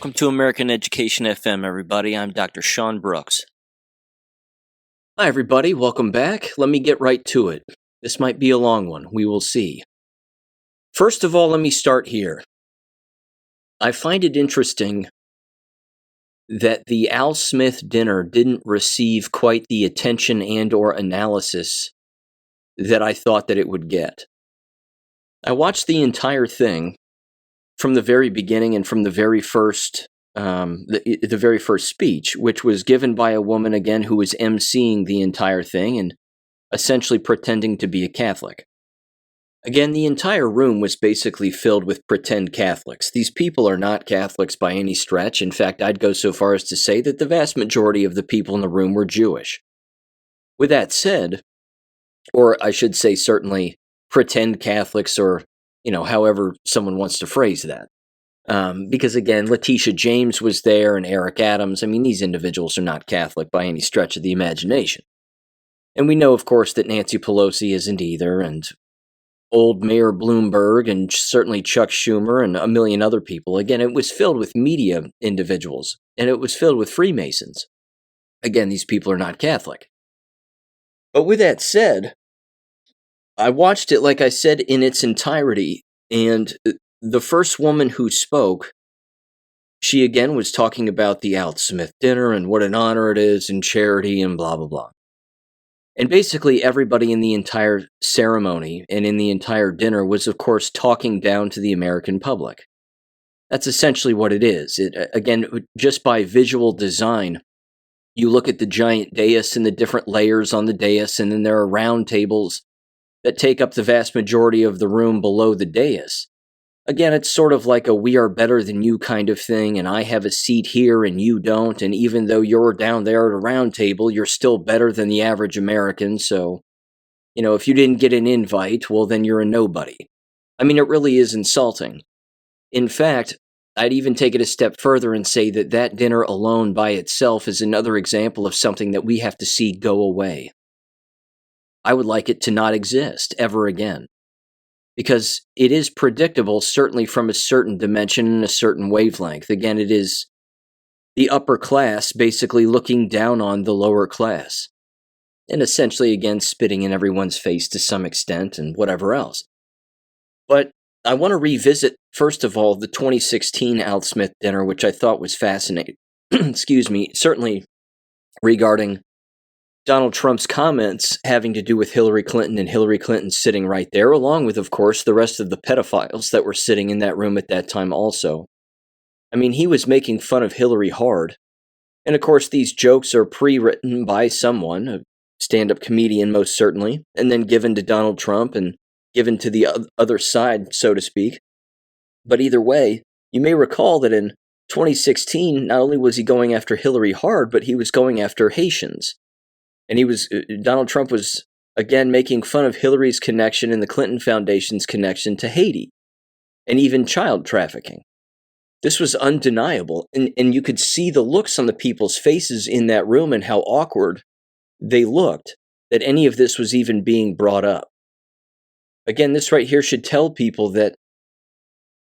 Welcome to American Education FM, everybody. I'm Dr. Sean Brooks. Hi, everybody. Welcome back. Let me get right to it. This might be a long one. We will see. First of all, let me start here. I find it interesting that the Al Smith dinner didn't receive quite the attention and or analysis that I thought that it would get. I watched the entire thing from the very beginning and from the very first the very first speech, which was given by a woman, again, who was emceeing the entire thing and essentially pretending to be a Catholic. Again, the entire room was basically filled with pretend Catholics. These people are not Catholics by any stretch. In fact, I'd go so far as to say that the vast majority of the people in the room were Jewish. With that said, or I should say certainly pretend Catholics, or however someone wants to phrase that. Because again, Letitia James was there and Eric Adams. I mean, these individuals are not Catholic by any stretch of the imagination. And we know, of course, that Nancy Pelosi isn't either, and old Mayor Bloomberg, and certainly Chuck Schumer, and a million other people. Again, it was filled with media individuals, and it was filled with Freemasons. Again, these people are not Catholic. But with that said, I watched it, like I said, in its entirety, and the first woman who spoke, she again was talking about the Al Smith dinner and what an honor it is and charity and blah, blah, blah. And basically everybody in the entire ceremony and in the entire dinner was, of course, talking down to the American public. That's essentially what it is. Again, just by visual design, you look at the giant dais and the different layers on the dais, and then there are round tables that take up the vast majority of the room below the dais. Again, it's sort of like a we are better than you kind of thing, and I have a seat here and you don't, and even though you're down there at a round table, you're still better than the average American, so, if you didn't get an invite, well, then you're a nobody. I mean, it really is insulting. In fact, I'd even take it a step further and say that that dinner alone by itself is another example of something that we have to see go away. I would like it to not exist ever again. Because it is predictable, certainly from a certain dimension and a certain wavelength. Again, it is the upper class basically looking down on the lower class. And essentially, again, spitting in everyone's face to some extent and whatever else. But I want to revisit, first of all, the 2016 Al Smith dinner, which I thought was fascinating. Excuse me, certainly regarding Donald Trump's comments having to do with Hillary Clinton, and Hillary Clinton sitting right there, along with, of course, the rest of the pedophiles that were sitting in that room at that time also. I mean, he was making fun of Hillary hard. And, of course, these jokes are pre-written by someone, a stand-up comedian most certainly, and then given to Donald Trump and given to the other side, so to speak. But either way, you may recall that in 2016, not only was he going after Hillary hard, but he was going after Haitians. And Donald Trump was, again, making fun of Hillary's connection and the Clinton Foundation's connection to Haiti, and even child trafficking. This was undeniable, and you could see the looks on the people's faces in that room and how awkward they looked that any of this was even being brought up. Again, this right here should tell people that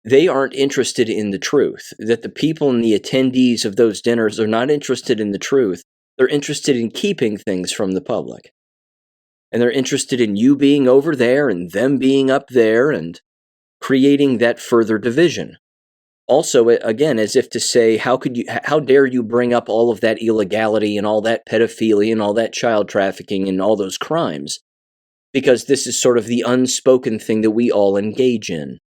they aren't interested in the truth, that the people and the attendees of those dinners are not interested in the truth. They're interested in keeping things from the public. And they're interested in you being over there and them being up there and creating that further division. Also, again, as if to say, how dare you bring up all of that illegality and all that pedophilia and all that child trafficking and all those crimes? Because this is sort of the unspoken thing that we all engage in.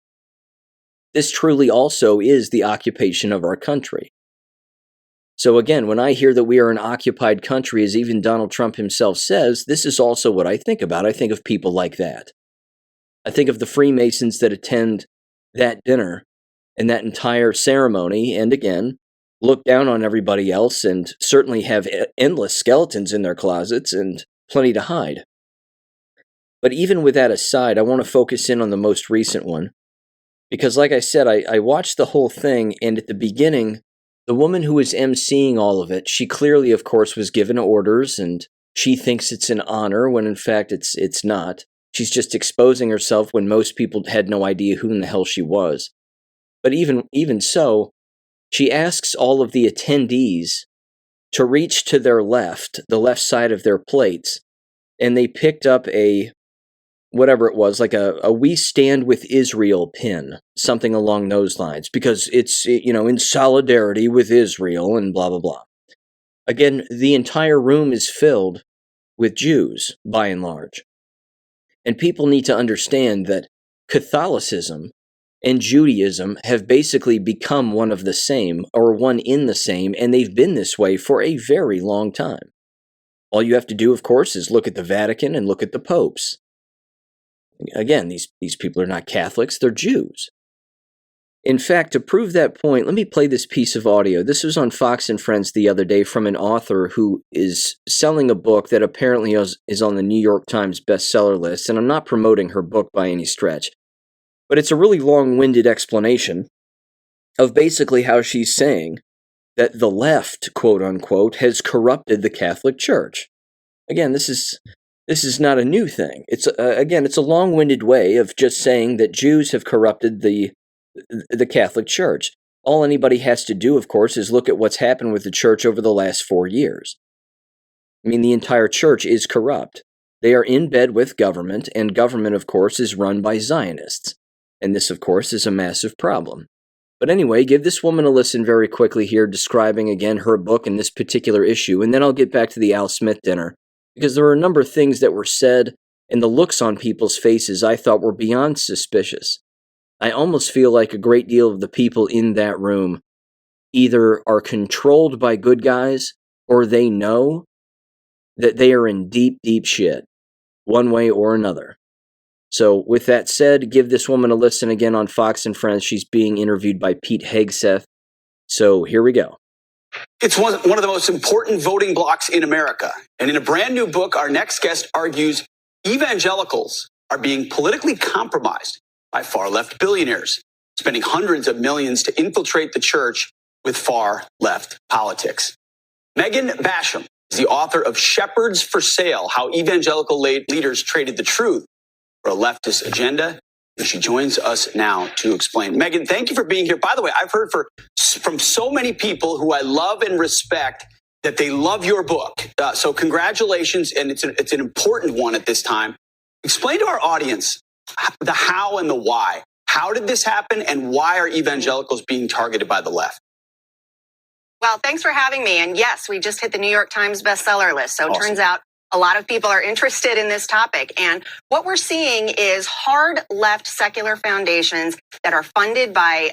This truly also is the occupation of our country. So again, when I hear that we are an occupied country, as even Donald Trump himself says, this is also what I think about. I think of people like that. I think of the Freemasons that attend that dinner and that entire ceremony, and again, look down on everybody else and certainly have endless skeletons in their closets and plenty to hide. But even with that aside, I want to focus in on the most recent one. Because like I said, I watched the whole thing, and at the beginning, the woman who was emceeing all of it, she clearly, of course, was given orders, and she thinks it's an honor when in fact it's not. She's just exposing herself when most people had no idea who in the hell she was. But even so, She asks all of the attendees to reach to their left, the left side of their plates, and they picked up a, whatever it was, like a "We Stand with Israel" pin, something along those lines, because it's, in solidarity with Israel and blah, blah, blah. Again, the entire room is filled with Jews, by and large. And people need to understand that Catholicism and Judaism have basically become one of the same, or one in the same, and they've been this way for a very long time. All you have to do, of course, is look at the Vatican and look at the popes. Again, these people are not Catholics, they're Jews. In fact, to prove that point, let me play this piece of audio. This was on Fox and Friends the other day from an author who is selling a book that apparently is on the New York Times bestseller list, and I'm not promoting her book by any stretch. But it's a really long-winded explanation of basically how she's saying that the left, quote-unquote, has corrupted the Catholic Church. Again, this is not a new thing. It's a long-winded way of just saying that Jews have corrupted the Catholic Church. All anybody has to do, of course, is look at what's happened with the church over the last 4 years. I mean, the entire church is corrupt. They are in bed with government, and government, of course, is run by Zionists. And this, of course, is a massive problem. But anyway, give this woman a listen very quickly here, describing again her book and this particular issue, and then I'll get back to the Al Smith dinner, because there were a number of things that were said, and the looks on people's faces I thought were beyond suspicious. I almost feel like a great deal of the people in that room either are controlled by good guys, or they know that they are in deep, deep shit, one way or another. So, with that said, give this woman a listen again on Fox and Friends. She's being interviewed by Pete Hegseth. So, here we go. It's one of the most important voting blocks in America. And in a brand new book, our next guest argues evangelicals are being politically compromised by far-left billionaires, spending hundreds of millions to infiltrate the church with far-left politics. Megan Basham is the author of Shepherds for Sale, How Evangelical Leaders Traded the Truth for a Leftist Agenda. And she joins us now to explain. Megan, thank you for being here. By the way, I've heard from so many people who I love and respect that they love your book. So congratulations, and it's an important one at this time. Explain to our audience the how and the why. How did this happen, and why are evangelicals being targeted by the left? Well, thanks for having me. And yes, we just hit the New York Times bestseller list. So Awesome. It turns out a lot of people are interested in this topic. And what we're seeing is hard left secular foundations that are funded by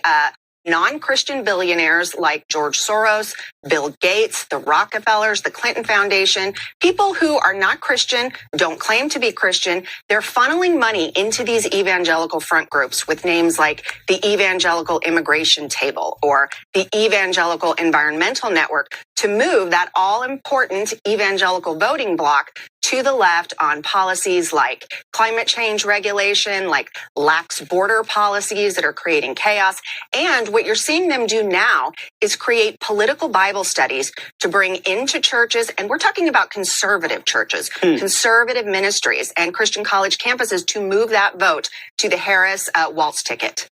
non-Christian billionaires like George Soros, Bill Gates, the Rockefellers, the Clinton Foundation, people who are not Christian, don't claim to be Christian. They're funneling money into these evangelical front groups with names like the Evangelical Immigration Table or the Evangelical Environmental Network to move that all-important evangelical voting bloc to the left on policies like climate change regulation, like lax border policies that are creating chaos. And what you're seeing them do now is create political Bible studies to bring into churches. And we're talking about conservative churches, conservative ministries, and Christian college campuses to move that vote to the Harris Waltz ticket.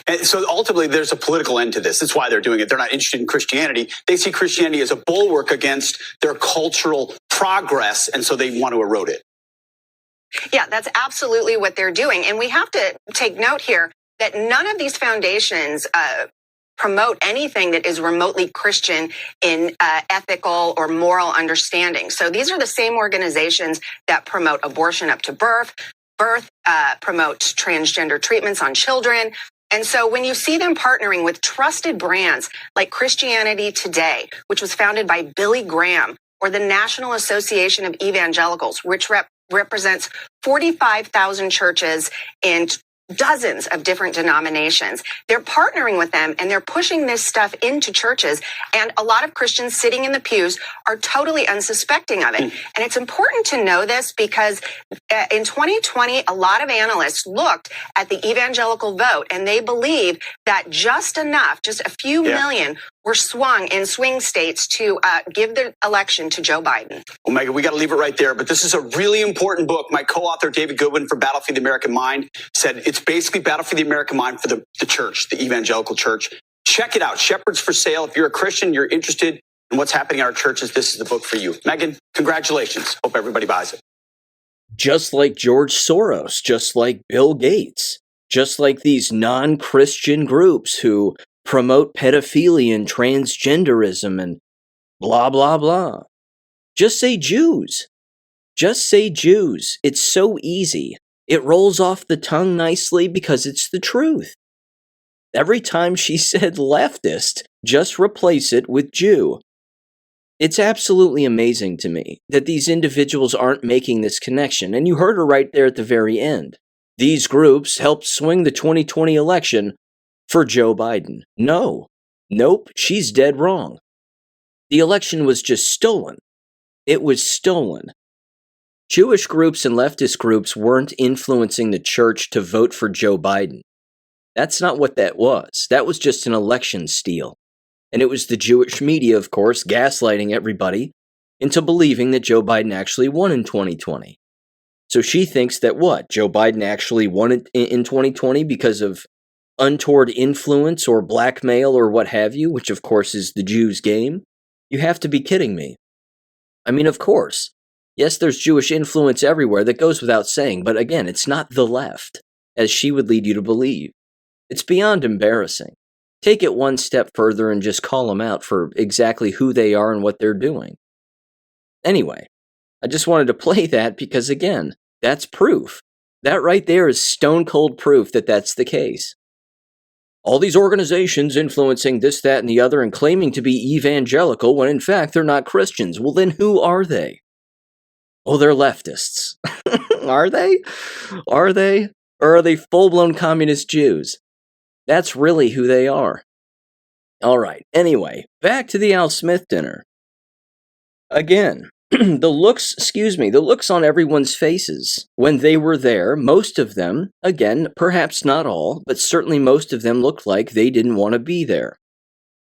And so ultimately, there's a political end to this. That's why they're doing it. They're not interested in Christianity. They see Christianity as a bulwark against their cultural progress, and so they want to erode it. Yeah, that's absolutely what they're doing. And we have to take note here that none of these foundations promote anything that is remotely Christian in ethical or moral understanding. So these are the same organizations that promote abortion up to birth, promote transgender treatments on children. And so when you see them partnering with trusted brands like Christianity Today, which was founded by Billy Graham, or the National Association of Evangelicals, which represents 45,000 churches in dozens of different denominations. They're partnering with them and they're pushing this stuff into churches. And a lot of Christians sitting in the pews are totally unsuspecting of it. And it's important to know this because in 2020, a lot of analysts looked at the evangelical vote and they believe that just enough, just a few million were swung in swing states to give the election to Joe Biden. Well, Megan, we got to leave it right there. But this is a really important book. My co-author, David Goodwin from Battlefield the American Mind, said it's basically Battlefield the American Mind for the church, the evangelical church. check it out. Shepherds for Sale. If you're a Christian, you're interested in what's happening in our churches, this is the book for you. Megan, congratulations. Hope everybody buys it. Just like George Soros, just like Bill Gates, just like these non-Christian groups who promote pedophilia and transgenderism and blah, blah, blah. Just say Jews. Just say Jews. It's so easy. It rolls off the tongue nicely because it's the truth. Every time she said leftist, just replace it with Jew. It's absolutely amazing to me that these individuals aren't making this connection, and you heard her right there at the very end. These groups helped swing the 2020 election for Joe Biden. No. Nope, she's dead wrong. The election was just stolen. It was stolen. Jewish groups and leftist groups weren't influencing the church to vote for Joe Biden. That's not what that was. That was just an election steal. And it was the Jewish media, of course, gaslighting everybody into believing that Joe Biden actually won in 2020. So she thinks that what? Joe Biden actually won it in 2020 because of untoward influence or blackmail or what have you, which of course is the Jews' game? You have to be kidding me. I mean, of course. Yes, there's Jewish influence everywhere, that goes without saying, but again, it's not the left, as she would lead you to believe. It's beyond embarrassing. Take it one step further and just call them out for exactly who they are and what they're doing. Anyway, I just wanted to play that because, again, that's proof. That right there is stone cold proof that that's the case. All these organizations influencing this, that, and the other and claiming to be evangelical when in fact they're not Christians. Well, then who are they? Oh, they're leftists. Are they? Are they? Or are they full-blown communist Jews? That's really who they are. All right. Anyway, back to the Al Smith dinner. Again, the looks on everyone's faces when they were there, most of them, again, perhaps not all, but certainly most of them looked like they didn't want to be there.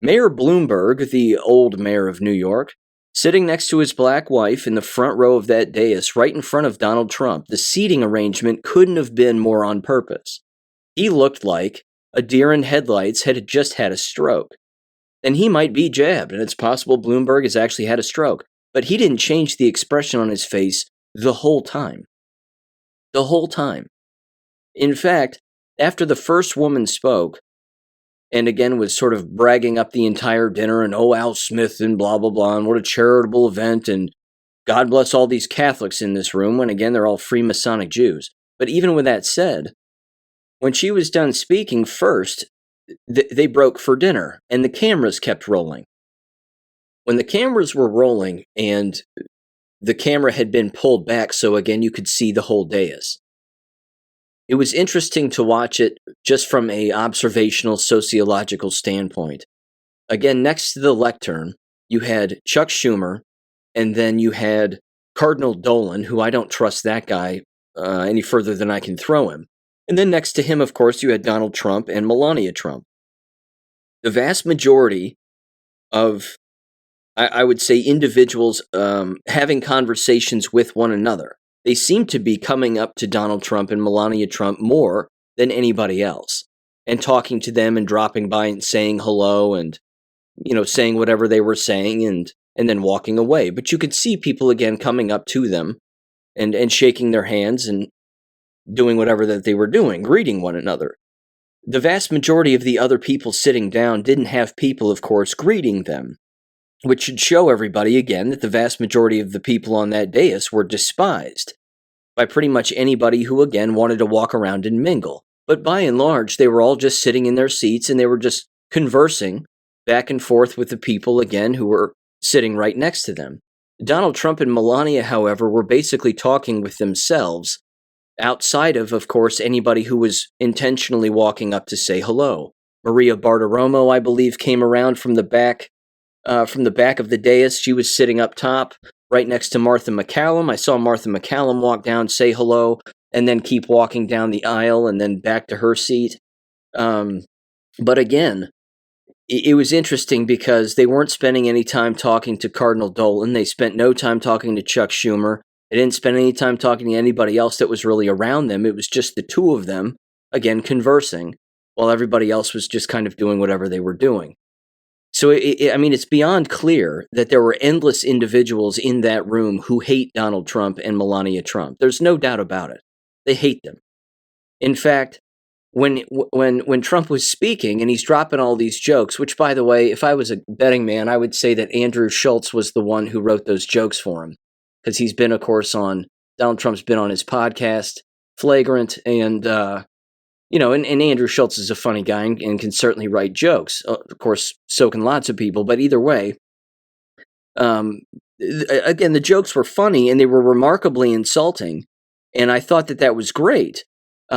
Mayor Bloomberg, the old mayor of New York, sitting next to his black wife in the front row of that dais right in front of Donald Trump, the seating arrangement couldn't have been more on purpose. He looked like a deer in headlights had just had a stroke. And he might be jabbed, and it's possible Bloomberg has actually had a stroke. But he didn't change the expression on his face the whole time. The whole time. In fact, after the first woman spoke, and again was sort of bragging up the entire dinner, and oh, Al Smith, and blah, blah, blah, and what a charitable event, and God bless all these Catholics in this room, when again, they're all Freemasonic Jews. But even with that said, when she was done speaking first, they broke for dinner, and the cameras kept rolling. When the cameras were rolling, and the camera had been pulled back, so again, you could see the whole dais. It was interesting to watch it just from a observational, sociological standpoint. Again, next to the lectern, you had Chuck Schumer, and then you had Cardinal Dolan, who I don't trust that guy any further than I can throw him. And then next to him, of course, you had Donald Trump and Melania Trump. The vast majority of, I would say, individuals having conversations with one another, they seem to be coming up to Donald Trump and Melania Trump more than anybody else, and talking to them and dropping by and saying hello and, saying whatever they were saying and then walking away. But you could see people again coming up to them and shaking their hands and doing whatever that they were doing, greeting one another. The vast majority of the other people sitting down didn't have people, of course, greeting them, which should show everybody again that the vast majority of the people on that dais were despised by pretty much anybody who, again, wanted to walk around and mingle. But by and large, they were all just sitting in their seats and they were just conversing back and forth with the people, again, who were sitting right next to them. Donald Trump and Melania, however, were basically talking with themselves, outside of course, anybody who was intentionally walking up to say hello. Maria Bartiromo, I believe, came around from the back of the dais. She was sitting up top, right next to Martha McCallum. I saw Martha McCallum walk down, say hello, and then keep walking down the aisle and then back to her seat. But again, it was interesting because they weren't spending any time talking to Cardinal Dolan. They spent no time talking to Chuck Schumer. They didn't spend any time talking to anybody else that was really around them. It was just the two of them, again, conversing, while everybody else was just kind of doing whatever they were doing. So, it's beyond clear that there were endless individuals in that room who hate Donald Trump and Melania Trump. There's no doubt about it. They hate them. In fact, when Trump was speaking and he's dropping all these jokes, which, by the way, if I was a betting man, I would say that Andrew Schultz was the one who wrote those jokes for him, because he's been, of course, Donald Trump's been on his podcast, Flagrant, and Andrew Schultz is a funny guy and can certainly write jokes. Of course, so can lots of people. But either way, again, the jokes were funny and they were remarkably insulting. And I thought that was great.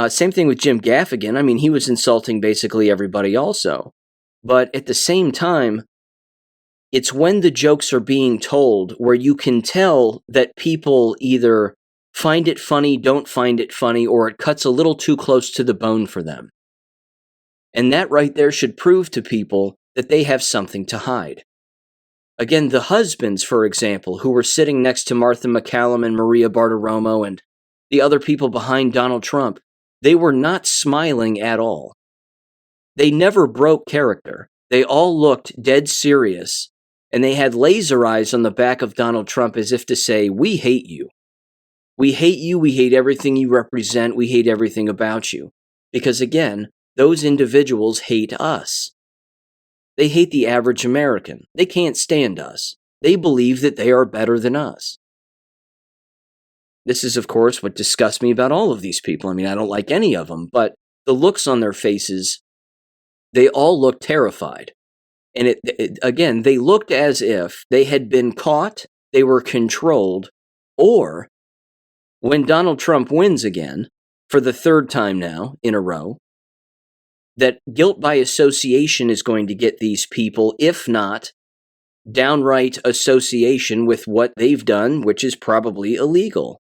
Same thing with Jim Gaffigan. I mean, he was insulting basically everybody also. But at the same time, it's when the jokes are being told where you can tell that people either find it funny, don't find it funny, or it cuts a little too close to the bone for them. And that right there should prove to people that they have something to hide. Again, the husbands, for example, who were sitting next to Martha McCallum and Maria Bartiromo and the other people behind Donald Trump, they were not smiling at all. They never broke character. They all looked dead serious, and they had laser eyes on the back of Donald Trump as if to say, "We hate you. We hate you, we hate everything you represent, we hate everything about you." Because again, those individuals hate us. They hate the average American. They can't stand us. They believe that they are better than us. This is, of course, what disgusts me about all of these people. I mean, I don't like any of them, but the looks on their faces, they all look terrified. And again, they looked as if they had been caught, they were controlled, or when Donald Trump wins again, for the third time now in a row, that guilt by association is going to get these people, if not downright association with what they've done, which is probably illegal.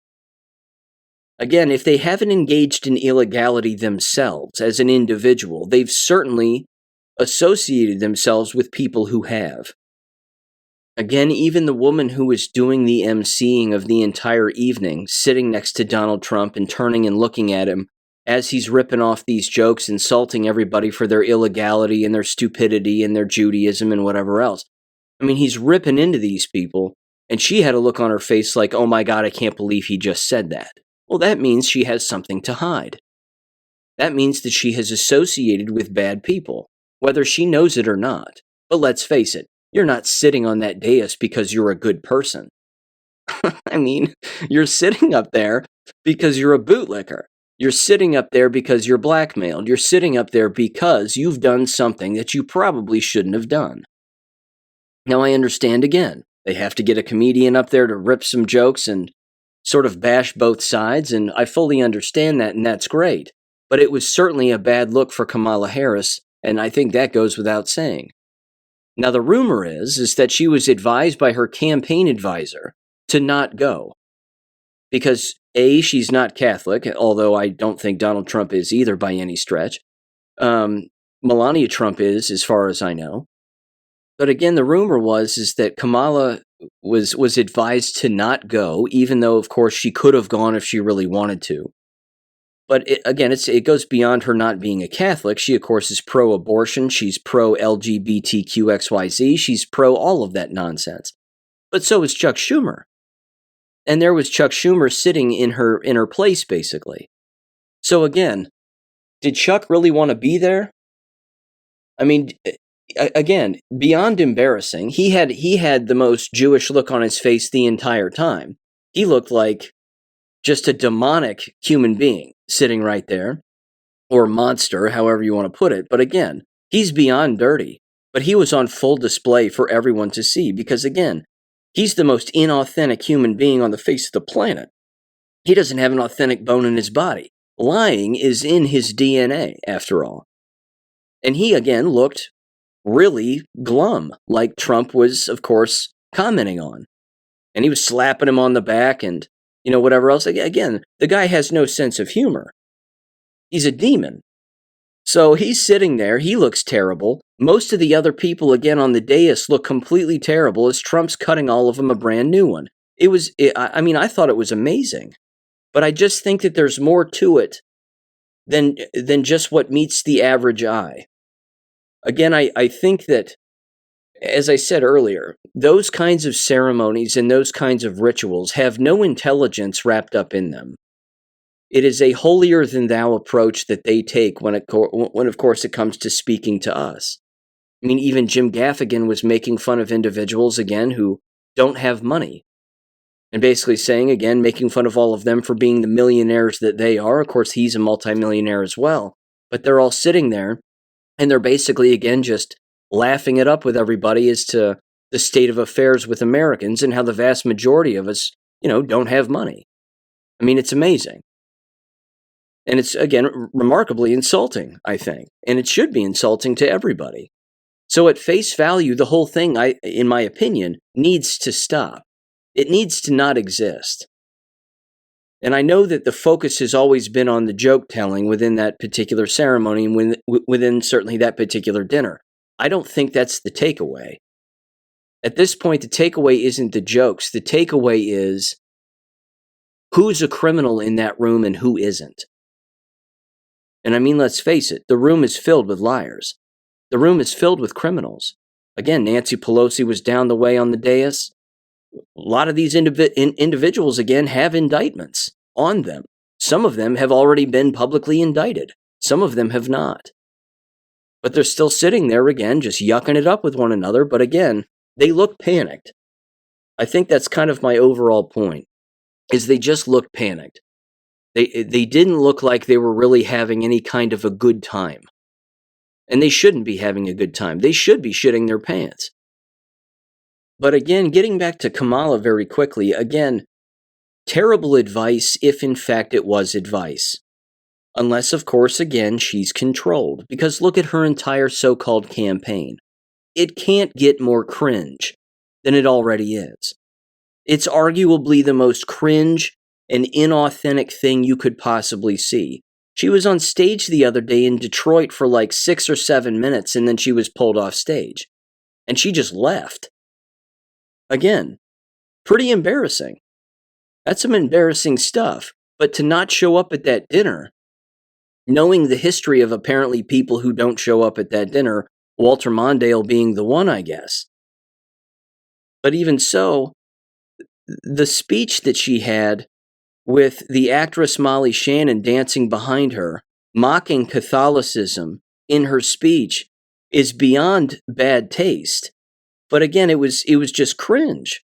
Again, if they haven't engaged in illegality themselves as an individual, they've certainly associated themselves with people who have. Again, even the woman who was doing the emceeing of the entire evening, sitting next to Donald Trump and turning and looking at him as he's ripping off these jokes, insulting everybody for their illegality and their stupidity and their Judaism and whatever else. I mean, he's ripping into these people, and she had a look on her face like, "Oh my God, I can't believe he just said that." Well, that means she has something to hide. That means that she has associated with bad people, whether she knows it or not. But let's face it, you're not sitting on that dais because you're a good person. I mean, you're sitting up there because you're a bootlicker. You're sitting up there because you're blackmailed. You're sitting up there because you've done something that you probably shouldn't have done. Now, I understand again, they have to get a comedian up there to rip some jokes and sort of bash both sides, and I fully understand that, and that's great. But it was certainly a bad look for Kamala Harris, and I think that goes without saying. Now, the rumor is that she was advised by her campaign advisor to not go. Because, A, she's not Catholic, although I don't think Donald Trump is either by any stretch. Melania Trump is, as far as I know. But again, the rumor was that Kamala was advised to not go, even though, of course, she could have gone if she really wanted to. But it goes beyond her not being a Catholic. She, of course, is pro-abortion. She's pro-LGBTQXYZ. She's pro all of that nonsense. But so is Chuck Schumer. And there was Chuck Schumer sitting in her place, basically. So again, did Chuck really want to be there? I mean, again, beyond embarrassing, he had the most Jewish look on his face the entire time. He looked like just a demonic human being sitting right there, or monster, however you want to put it. But again, he's beyond dirty. But he was on full display for everyone to see because, again, he's the most inauthentic human being on the face of the planet. He doesn't have an authentic bone in his body. Lying is in his DNA, after all. And he, again, looked really glum, like Trump was, of course, commenting on. And he was slapping him on the back and, whatever else. Again, the guy has no sense of humor. He's a demon. So he's sitting there. He looks terrible. Most of the other people, again, on the dais look completely terrible as Trump's cutting all of them a brand new one. I thought it was amazing. But I just think that there's more to it than just what meets the average eye. Again, I think that, as I said earlier, those kinds of ceremonies and those kinds of rituals have no intelligence wrapped up in them. It is a holier-than-thou approach that they take when, of course, it comes to speaking to us. I mean, even Jim Gaffigan was making fun of individuals, again, who don't have money. And basically saying, again, making fun of all of them for being the millionaires that they are. Of course, he's a multimillionaire as well. But they're all sitting there, and they're basically, again, just laughing it up with everybody as to the state of affairs with Americans and how the vast majority of us, don't have money. I mean, it's amazing. And it's, again, remarkably insulting, I think. And it should be insulting to everybody. So at face value, the whole thing, in my opinion, needs to stop. It needs to not exist. And I know that the focus has always been on the joke telling within that particular ceremony and within certainly that particular dinner. I don't think that's the takeaway. At this point, the takeaway isn't the jokes. The takeaway is who's a criminal in that room and who isn't. And I mean, let's face it, the room is filled with liars. The room is filled with criminals. Again, Nancy Pelosi was down the way on the dais. A lot of these individuals, again, have indictments on them. Some of them have already been publicly indicted. Some of them have not. But they're still sitting there, again, just yucking it up with one another. But again, they look panicked. I think that's kind of my overall point, is they just look panicked. They didn't look like they were really having any kind of a good time. And they shouldn't be having a good time. They should be shitting their pants. But again, getting back to Kamala very quickly, again, terrible advice if in fact it was advice. Unless, of course, again, she's controlled. Because look at her entire so-called campaign. It can't get more cringe than it already is. It's arguably the most cringe and inauthentic thing you could possibly see. She was on stage the other day in Detroit for like 6 or 7 minutes, and then she was pulled off stage. And she just left. Again, pretty embarrassing. That's some embarrassing stuff. But to not show up at that dinner, knowing the history of apparently people who don't show up at that dinner, Walter Mondale being the one, I guess. But even so, the speech that she had with the actress Molly Shannon dancing behind her, mocking Catholicism in her speech, is beyond bad taste. But again, it was just cringe.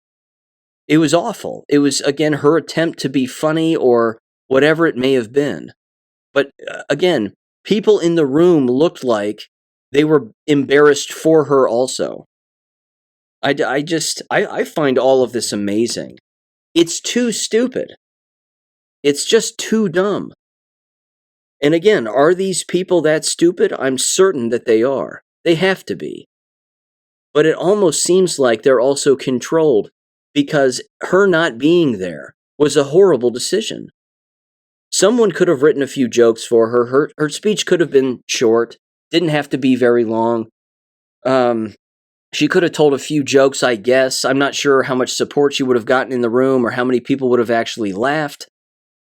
It was awful. It was, again, her attempt to be funny or whatever it may have been. But again, people in the room looked like they were embarrassed for her also. I find all of this amazing. It's too stupid. It's just too dumb. And again, are these people that stupid? I'm certain that they are. They have to be. But it almost seems like they're also controlled because her not being there was a horrible decision. Someone could have written a few jokes for her. Her speech could have been short, didn't have to be very long. She could have told a few jokes, I guess. I'm not sure how much support she would have gotten in the room or how many people would have actually laughed.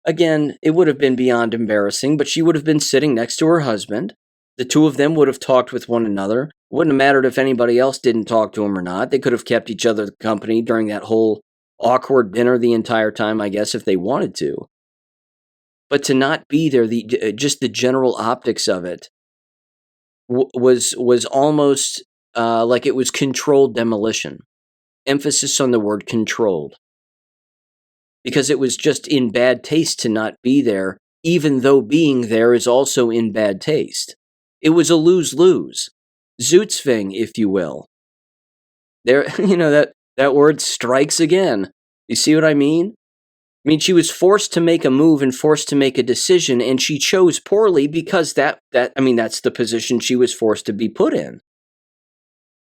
Again, it would have been beyond embarrassing, but she would have been sitting next to her husband. The two of them would have talked with one another. Wouldn't have mattered if anybody else didn't talk to him or not. They could have kept each other company during that whole awkward dinner the entire time, I guess, if they wanted to. But to not be there, just the general optics of it was almost like it was controlled demolition. Emphasis on the word controlled. Because it was just in bad taste to not be there, even though being there is also in bad taste. It was a lose-lose. Zootsving, if you will. There, that word strikes again. You see what I mean? I mean, she was forced to make a move and forced to make a decision, and she chose poorly because that's the position she was forced to be put in.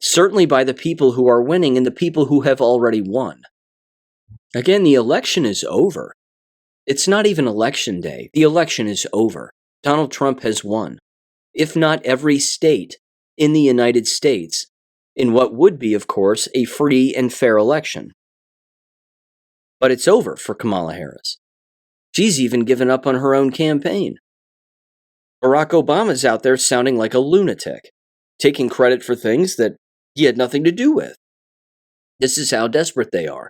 Certainly by the people who are winning and the people who have already won. Again, the election is over. It's not even election day. The election is over. Donald Trump has won. If not every state in the United States, in what would be, of course, a free and fair election. But it's over for Kamala Harris. She's even given up on her own campaign. Barack Obama's out there sounding like a lunatic, taking credit for things that he had nothing to do with. This is how desperate they are.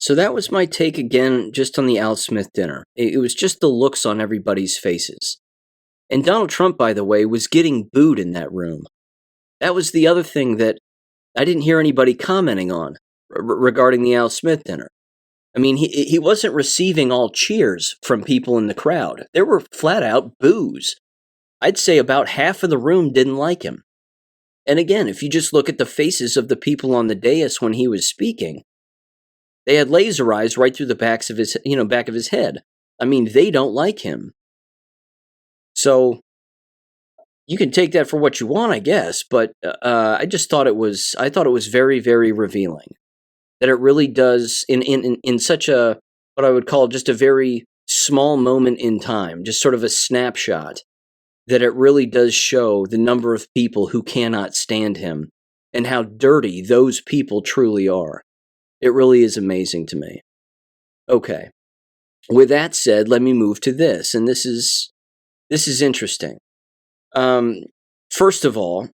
So that was my take again, just on the Al Smith dinner. It was just the looks on everybody's faces. And Donald Trump, by the way, was getting booed in that room. That was the other thing that I didn't hear anybody commenting on regarding the Al Smith dinner. I mean, he wasn't receiving all cheers from people in the crowd. There were flat out boos. I'd say about half of the room didn't like him. And again, if you just look at the faces of the people on the dais when he was speaking, they had laser eyes right through the back of his head. I mean, they don't like him. So you can take that for what you want, I guess. But I thought it was very, very revealing that it really does in such a, what I would call just a very small moment in time, just sort of a snapshot, that it really does show the number of people who cannot stand him and how dirty those people truly are. It really is amazing to me. Okay. With that said, let me move to this, and this is interesting. First of all,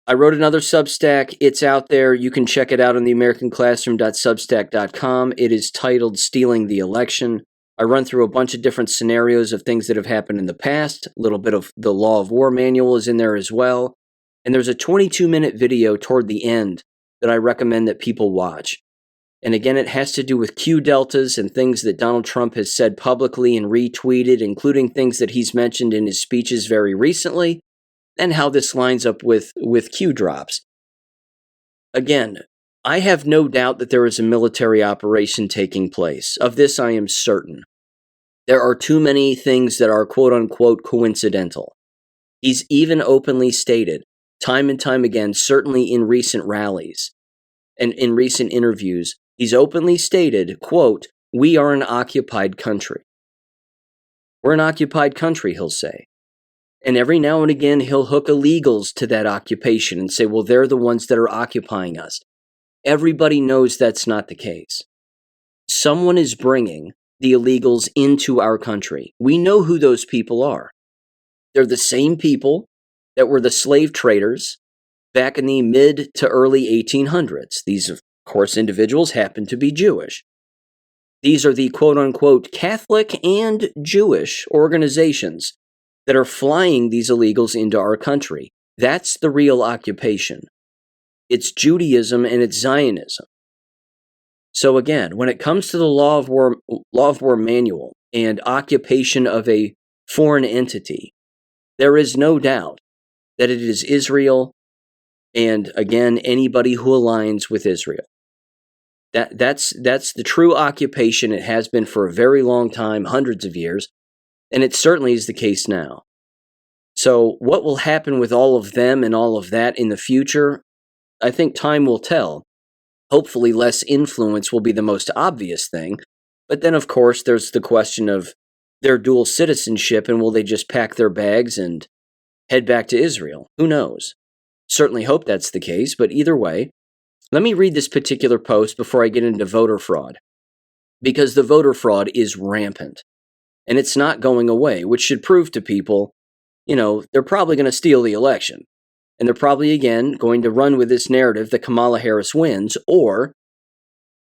I wrote another Substack. It's out there. You can check it out on theamericanclassroom.substack.com. It is titled Stealing the Election. I run through a bunch of different scenarios of things that have happened in the past. A little bit of the Law of War manual is in there as well. And there's a 22-minute video toward the end that I recommend that people watch. And again, it has to do with Q deltas and things that Donald Trump has said publicly and retweeted, including things that he's mentioned in his speeches very recently, and how this lines up with Q drops. Again, I have no doubt that there is a military operation taking place. Of this, I am certain. There are too many things that are quote-unquote coincidental. He's even openly stated, time and time again, certainly in recent rallies and in recent interviews, he's openly stated, quote, "We are an occupied country." We're an occupied country, he'll say. And every now and again, he'll hook illegals to that occupation and say, well, they're the ones that are occupying us. Everybody knows that's not the case. Someone is bringing the illegals into our country. We know who those people are. They're the same people that were the slave traders back in the mid to early 1800s. These, of course, individuals happen to be Jewish. These are the quote-unquote Catholic and Jewish organizations that are flying these illegals into our country. That's the real occupation. It's Judaism and it's Zionism. So again, when it comes to the Law of War manual and occupation of a foreign entity, there is no doubt that it is Israel and, again, anybody who aligns with Israel. That's the true occupation. It has been for a very long time, hundreds of years, and it certainly is the case now. So what will happen with all of them and all of that in the future, I think time will tell. Hopefully less influence will be the most obvious thing, but then of course there's the question of their dual citizenship, and will they just pack their bags and head back to Israel? Who knows? Certainly hope that's the case, but either way, let me read this particular post before I get into voter fraud, because the voter fraud is rampant, and it's not going away, which should prove to people, they're probably going to steal the election. And they're probably, again, going to run with this narrative that Kamala Harris wins, or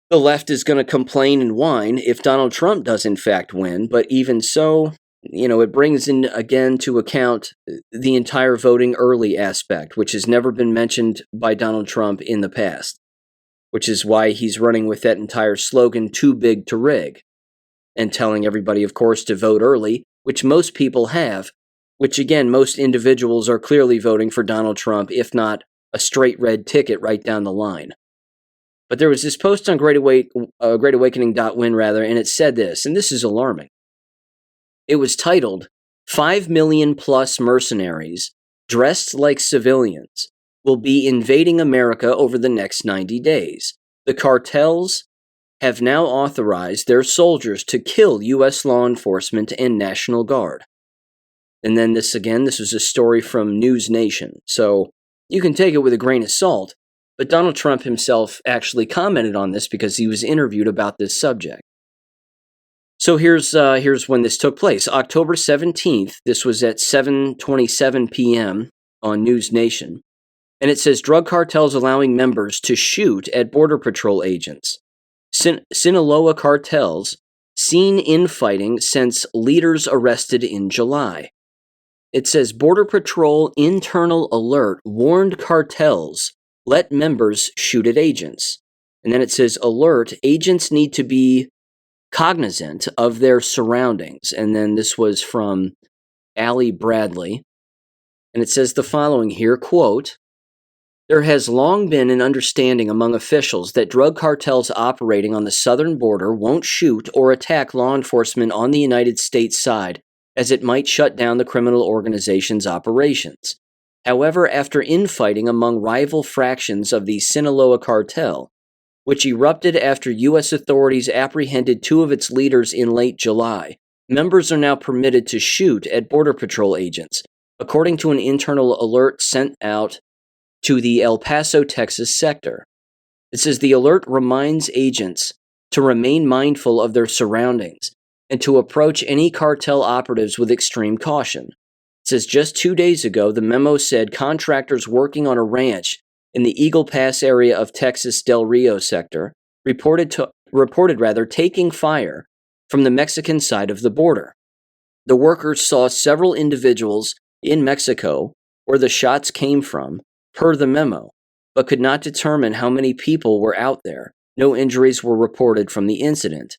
the left is going to complain and whine if Donald Trump does in fact win. But even so, it brings in, again, to account the entire voting early aspect, which has never been mentioned by Donald Trump in the past, which is why he's running with that entire slogan, too big to rig, and telling everybody, of course, to vote early, which most people have. Which, again, most individuals are clearly voting for Donald Trump, if not a straight red ticket right down the line. But there was this post on GreatAwakening.win, and it said this, and this is alarming. It was titled, 5 million plus mercenaries dressed like civilians will be invading America over the next 90 days. The cartels have now authorized their soldiers to kill U.S. law enforcement and National Guard. And then this was a story from News Nation. So you can take it with a grain of salt, but Donald Trump himself actually commented on this because he was interviewed about this subject. So here's when this took place. October 17th, this was at 7:27 p.m. on News Nation. And it says, drug cartels allowing members to shoot at Border Patrol agents. Sinaloa cartels seen infighting since leaders arrested in July. It says, Border Patrol internal alert warned cartels let members shoot at agents. And then it says, alert, agents need to be cognizant of their surroundings. And then this was from Allie Bradley. And it says the following here, quote, there has long been an understanding among officials that drug cartels operating on the southern border won't shoot or attack law enforcement on the United States side, as it might shut down the criminal organization's operations. However, after infighting among rival fractions of the Sinaloa cartel, which erupted after U.S. authorities apprehended two of its leaders in late July, members are now permitted to shoot at Border Patrol agents, according to an internal alert sent out to the El Paso, Texas sector. It says the alert reminds agents to remain mindful of their surroundings and to approach any cartel operatives with extreme caution. It says just 2 days ago, the memo said contractors working on a ranch in the Eagle Pass area of Texas Del Rio sector reported taking fire from the Mexican side of the border. The workers saw several individuals in Mexico where the shots came from, per the memo, but could not determine how many people were out there. No injuries were reported from the incident.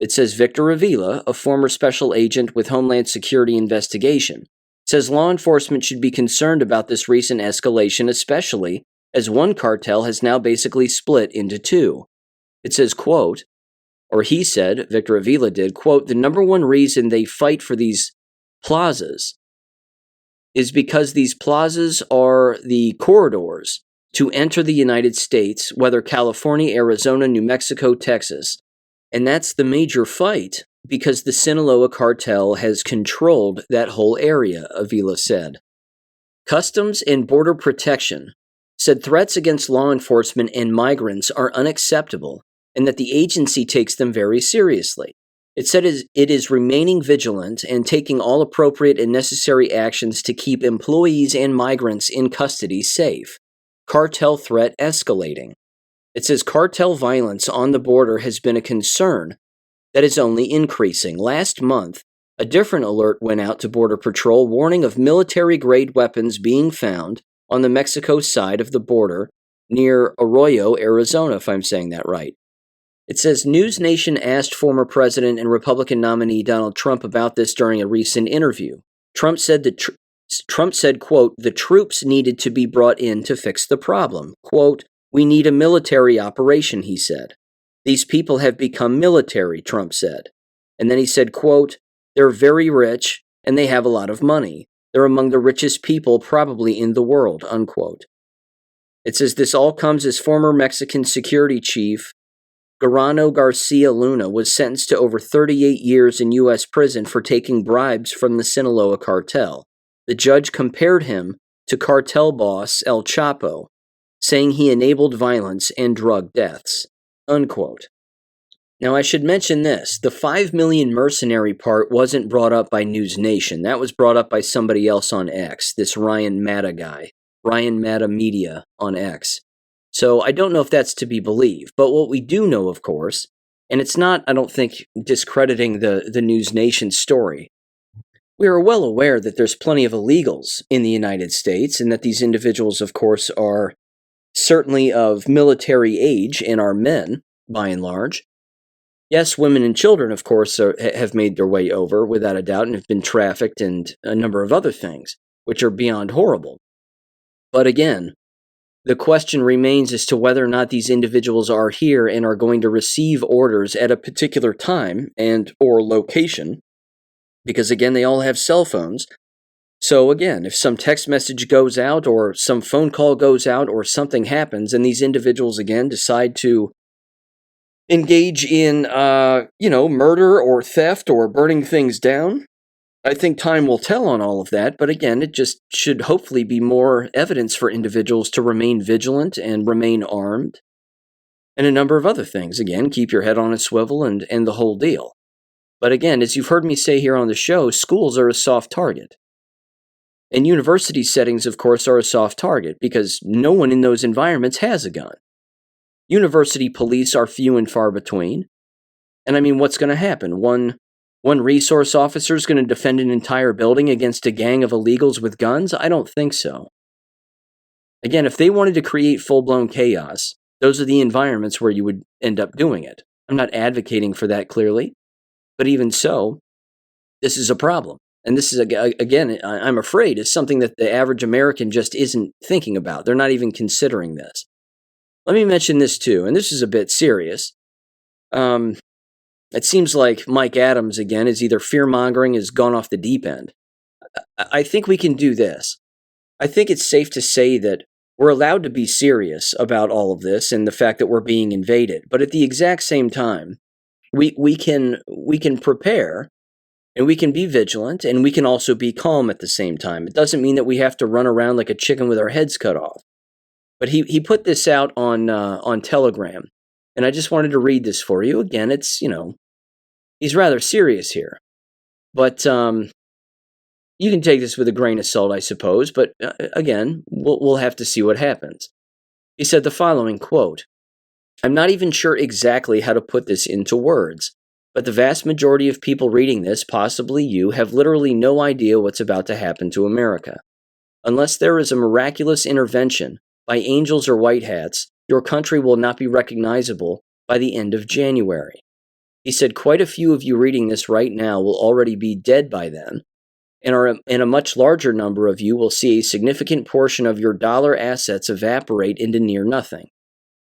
It says Victor Avila, a former special agent with Homeland Security investigation, says law enforcement should be concerned about this recent escalation, especially as one cartel has now basically split into two. It says, quote, or he said, Victor Avila did, quote, the number one reason they fight for these plazas is because these plazas are the corridors to enter the United States, whether California, Arizona, New Mexico, Texas. And that's the major fight because the Sinaloa cartel has controlled that whole area, Avila said. Customs and Border Protection said threats against law enforcement and migrants are unacceptable and that the agency takes them very seriously. It said it is remaining vigilant and taking all appropriate and necessary actions to keep employees and migrants in custody safe. Cartel threat escalating. It says cartel violence on the border has been a concern that is only increasing. Last month, a different alert went out to Border Patrol warning of military-grade weapons being found on the Mexico side of the border near Arroyo, Arizona, if I'm saying that right. It says News Nation asked former President and Republican nominee Donald Trump about this during a recent interview. Trump said, quote, the troops needed to be brought in to fix the problem. Quote, we need a military operation, he said. These people have become military, Trump said. And then he said, quote, they're very rich and they have a lot of money. They're among the richest people probably in the world, unquote. It says this all comes as former Mexican security chief Guarano Garcia Luna was sentenced to over 38 years in U.S. prison for taking bribes from the Sinaloa cartel. The judge compared him to cartel boss El Chapo, saying he enabled violence and drug deaths, unquote. Now, I should mention this. The 5 million mercenary part wasn't brought up by News Nation. That was brought up by somebody else on X, this Ryan Matta guy, Ryan Matta Media on X. So I don't know if that's to be believed. But what we do know, of course, and it's not, I don't think, discrediting the News Nation story. We are well aware that there's plenty of illegals in the United States and that these individuals, of course, are certainly of military age and are men, by and large. Yes, women and children, of course, have made their way over, without a doubt, and have been trafficked and a number of other things, which are beyond horrible. But again, the question remains as to whether or not these individuals are here and are going to receive orders at a particular time and or location, because again, they all have cell phones. So again, if some text message goes out or some phone call goes out or something happens and these individuals again decide to engage in, murder or theft or burning things down, I think time will tell on all of that, but again, it just should hopefully be more evidence for individuals to remain vigilant and remain armed, and a number of other things. Again, keep your head on a swivel and the whole deal. But again, as you've heard me say here on the show, schools are a soft target. And university settings, of course, are a soft target because no one in those environments has a gun. University police are few and far between. And I mean, what's going to happen? One resource officer is going to defend an entire building against a gang of illegals with guns? I don't think so. Again, if they wanted to create full-blown chaos, those are the environments where you would end up doing it. I'm not advocating for that clearly, but even so, this is a problem. And this is, again, I'm afraid, is something that the average American just isn't thinking about. They're not even considering this. Let me mention this too, and this is a bit serious. It seems like Mike Adams, again, is either fear-mongering, has gone off the deep end. I think we can do this. I think it's safe to say that we're allowed to be serious about all of this and the fact that we're being invaded. But at the exact same time, we can prepare and we can be vigilant and we can also be calm at the same time. It doesn't mean that we have to run around like a chicken with our heads cut off. But he put this out on Telegram, and I just wanted to read this for you. Again, it's, he's rather serious here. But you can take this with a grain of salt, I suppose, but again, we'll have to see what happens. He said the following, quote, "I'm not even sure exactly how to put this into words, but the vast majority of people reading this, possibly you, have literally no idea what's about to happen to America. Unless there is a miraculous intervention by angels or white hats, your country will not be recognizable by the end of January." He said quite a few of you reading this right now will already be dead by then, and a much larger number of you will see a significant portion of your dollar assets evaporate into near nothing.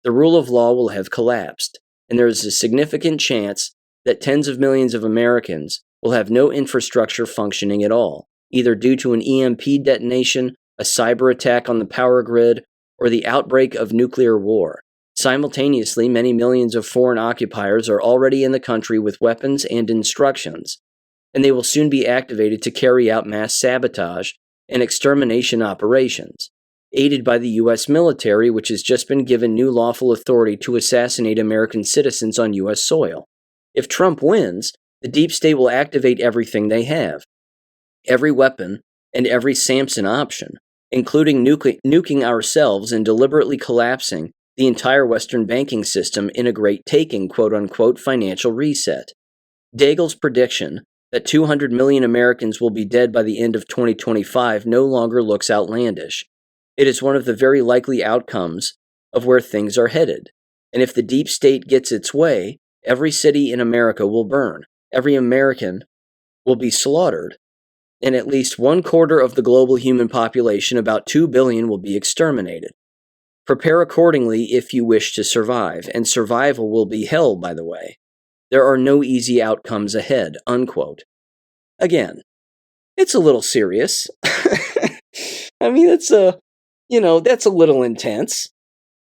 The rule of law will have collapsed, and there is a significant chance that tens of millions of Americans will have no infrastructure functioning at all, either due to an EMP detonation, a cyber attack on the power grid, or the outbreak of nuclear war. Simultaneously, many millions of foreign occupiers are already in the country with weapons and instructions, and they will soon be activated to carry out mass sabotage and extermination operations, aided by the U.S. military, which has just been given new lawful authority to assassinate American citizens on U.S. soil. If Trump wins, the deep state will activate everything they have, every weapon and every Samson option, including nuking ourselves and deliberately collapsing the entire Western banking system in a great taking, quote-unquote, financial reset. Daigle's prediction that 200 million Americans will be dead by the end of 2025 no longer looks outlandish. It is one of the very likely outcomes of where things are headed. And if the deep state gets its way, every city in America will burn, every American will be slaughtered, and at least 1/4 of the global human population, about 2 billion, will be exterminated. Prepare accordingly if you wish to survive, and survival will be hell, by the way. There are no easy outcomes ahead, unquote. Again, it's a little serious. I mean, that's a little intense.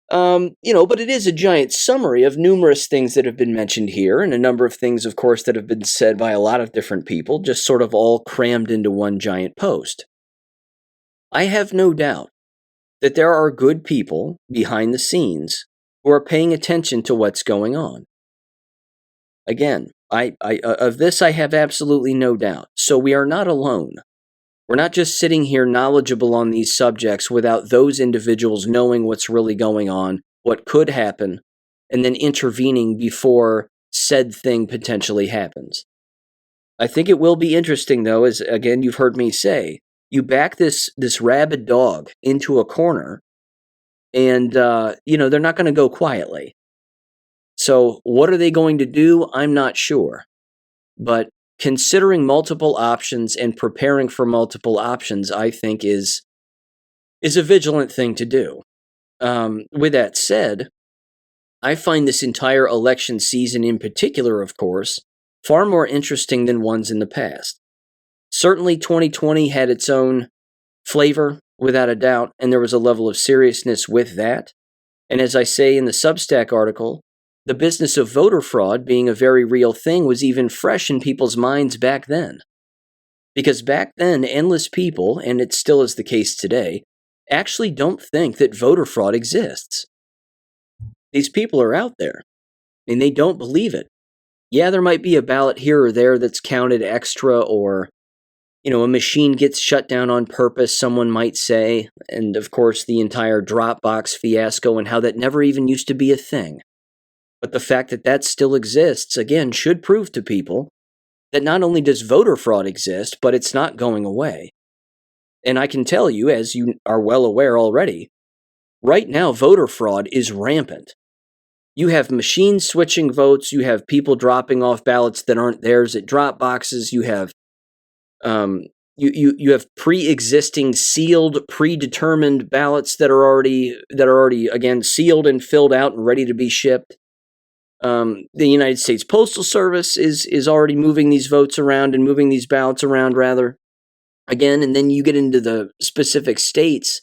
But it is a giant summary of numerous things that have been mentioned here, and a number of things, of course, that have been said by a lot of different people, just sort of all crammed into one giant post. I have no doubt that there are good people behind the scenes who are paying attention to what's going on. Again, of this I have absolutely no doubt. So we are not alone. We're not just sitting here knowledgeable on these subjects without those individuals knowing what's really going on, what could happen, and then intervening before said thing potentially happens. I think it will be interesting, though, as, again, you've heard me say, you back this rabid dog into a corner, and, they're not going to go quietly. So what are they going to do? I'm not sure. But considering multiple options and preparing for multiple options, I think is a vigilant thing to do. With that said, I find this entire election season in particular, of course, far more interesting than ones in the past. Certainly 2020 had its own flavor, without a doubt, and there was a level of seriousness with that. And as I say in the Substack article, the business of voter fraud being a very real thing was even fresh in people's minds back then. Because back then, endless people, and it still is the case today, actually don't think that voter fraud exists. These people are out there, and they don't believe it. Yeah, there might be a ballot here or there that's counted extra, or, a machine gets shut down on purpose, someone might say. And of course, the entire Dropbox fiasco and how that never even used to be a thing. But the fact that that still exists, again, should prove to people that not only does voter fraud exist, but it's not going away. And I can tell you, as you are well aware already, right now voter fraud is rampant. You have machines switching votes, you have people dropping off ballots that aren't theirs at drop boxes, you have you have pre-existing sealed, predetermined ballots that are already again sealed and filled out and ready to be shipped. The United States Postal Service is already moving these votes around and moving these ballots around, rather. Again, and then you get into the specific states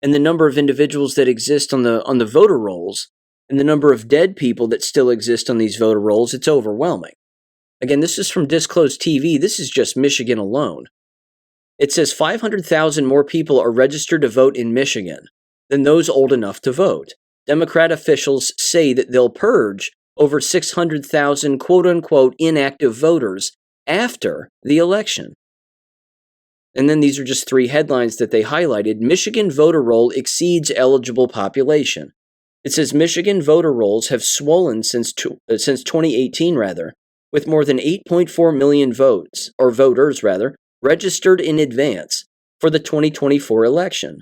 and the number of individuals that exist on the voter rolls and the number of dead people that still exist on these voter rolls. It's overwhelming. Again, this is from Disclosed TV. This is just Michigan alone. It says 500,000 more people are registered to vote in Michigan than those old enough to vote. Democrat officials say that they'll purge over 600,000 quote-unquote inactive voters after the election. And then these are just three headlines that they highlighted. Michigan voter roll exceeds eligible population. It says Michigan voter rolls have swollen since 2018, with more than 8.4 million voters registered in advance for the 2024 election.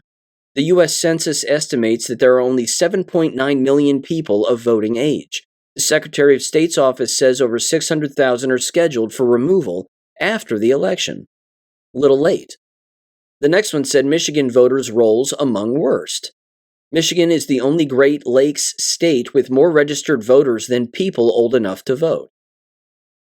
The U.S. Census estimates that there are only 7.9 million people of voting age. The Secretary of State's office says over 600,000 are scheduled for removal after the election. Little late. The next one said Michigan voters rolls among worst. Michigan is the only Great Lakes state with more registered voters than people old enough to vote.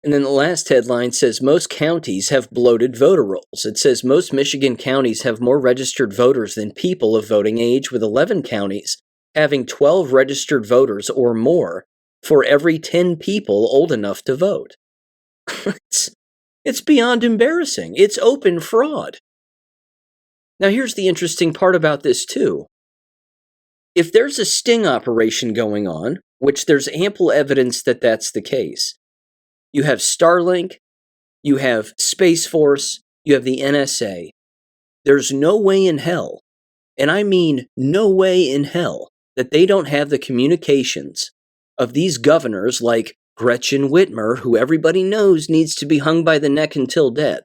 And then the last headline says most counties have bloated voter rolls. It says most Michigan counties have more registered voters than people of voting age, with 11 counties having 12 registered voters or more for every 10 people old enough to vote. It's beyond embarrassing. It's open fraud. Now, here's the interesting part about this, too. If there's a sting operation going on, which there's ample evidence that that's the case, you have Starlink, you have Space Force, you have the NSA. There's no way in hell, and I mean no way in hell, that they don't have the communications of these governors like Gretchen Whitmer, who everybody knows needs to be hung by the neck until dead.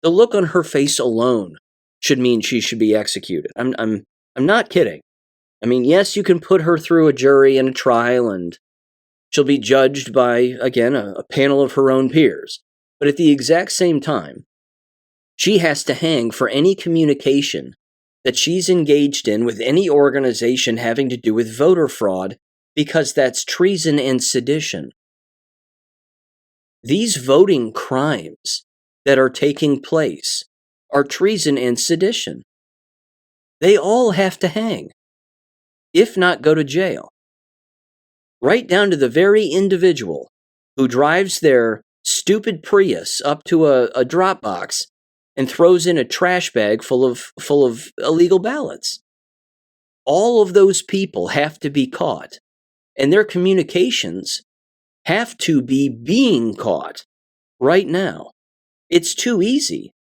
The look on her face alone should mean she should be executed. I'm not kidding. I mean, yes, you can put her through a jury and a trial, and she'll be judged by, again, a panel of her own peers. But at the exact same time, she has to hang for any communication that she's engaged in with any organization having to do with voter fraud, because that's treason and sedition. These voting crimes that are taking place are treason and sedition. They all have to hang, if not go to jail. Right down to the very individual who drives their stupid Prius up to a drop box and throws in a trash bag full of illegal ballots. All of those people have to be caught, and their communications have to be being caught right now. It's too easy.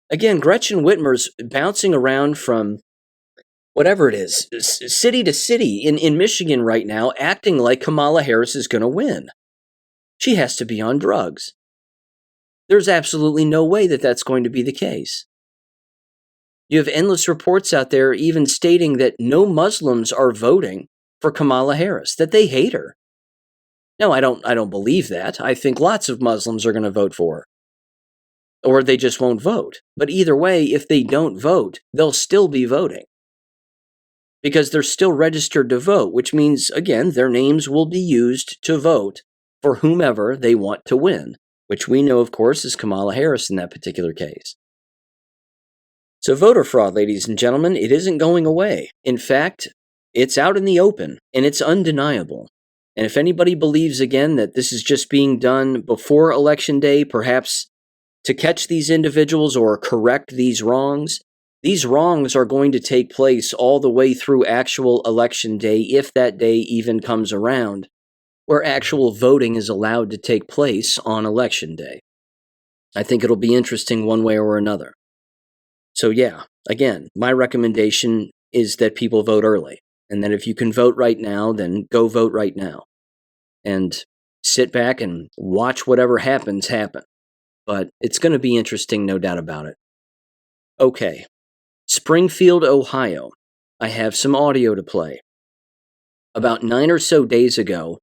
Again, Gretchen Whitmer's bouncing around from whatever it is, city to city in Michigan right now, acting like Kamala Harris is going to win. She has to be on drugs. There's absolutely no way that that's going to be the case. You have endless reports out there even stating that no Muslims are voting for Kamala Harris, that they hate her. No, I don't believe that. I think lots of Muslims are going to vote for her. Or they just won't vote. But either way, if they don't vote, they'll still be voting. Because they're still registered to vote, which means, again, their names will be used to vote for whomever they want to win, which we know, of course, is Kamala Harris in that particular case. So voter fraud, ladies and gentlemen, it isn't going away. In fact, it's out in the open, and it's undeniable. And if anybody believes, again, that this is just being done before Election Day, perhaps to catch these individuals or correct these wrongs are going to take place all the way through actual Election Day, if that day even comes around. where actual voting is allowed to take place on Election Day. I think it'll be interesting one way or another. So yeah, again, my recommendation is that people vote early. And that if you can vote right now, then go vote right now. And sit back and watch whatever happens happen. But it's going to be interesting, no doubt about it. Okay, Springfield, Ohio. I have some audio to play. About 9 or so days ago,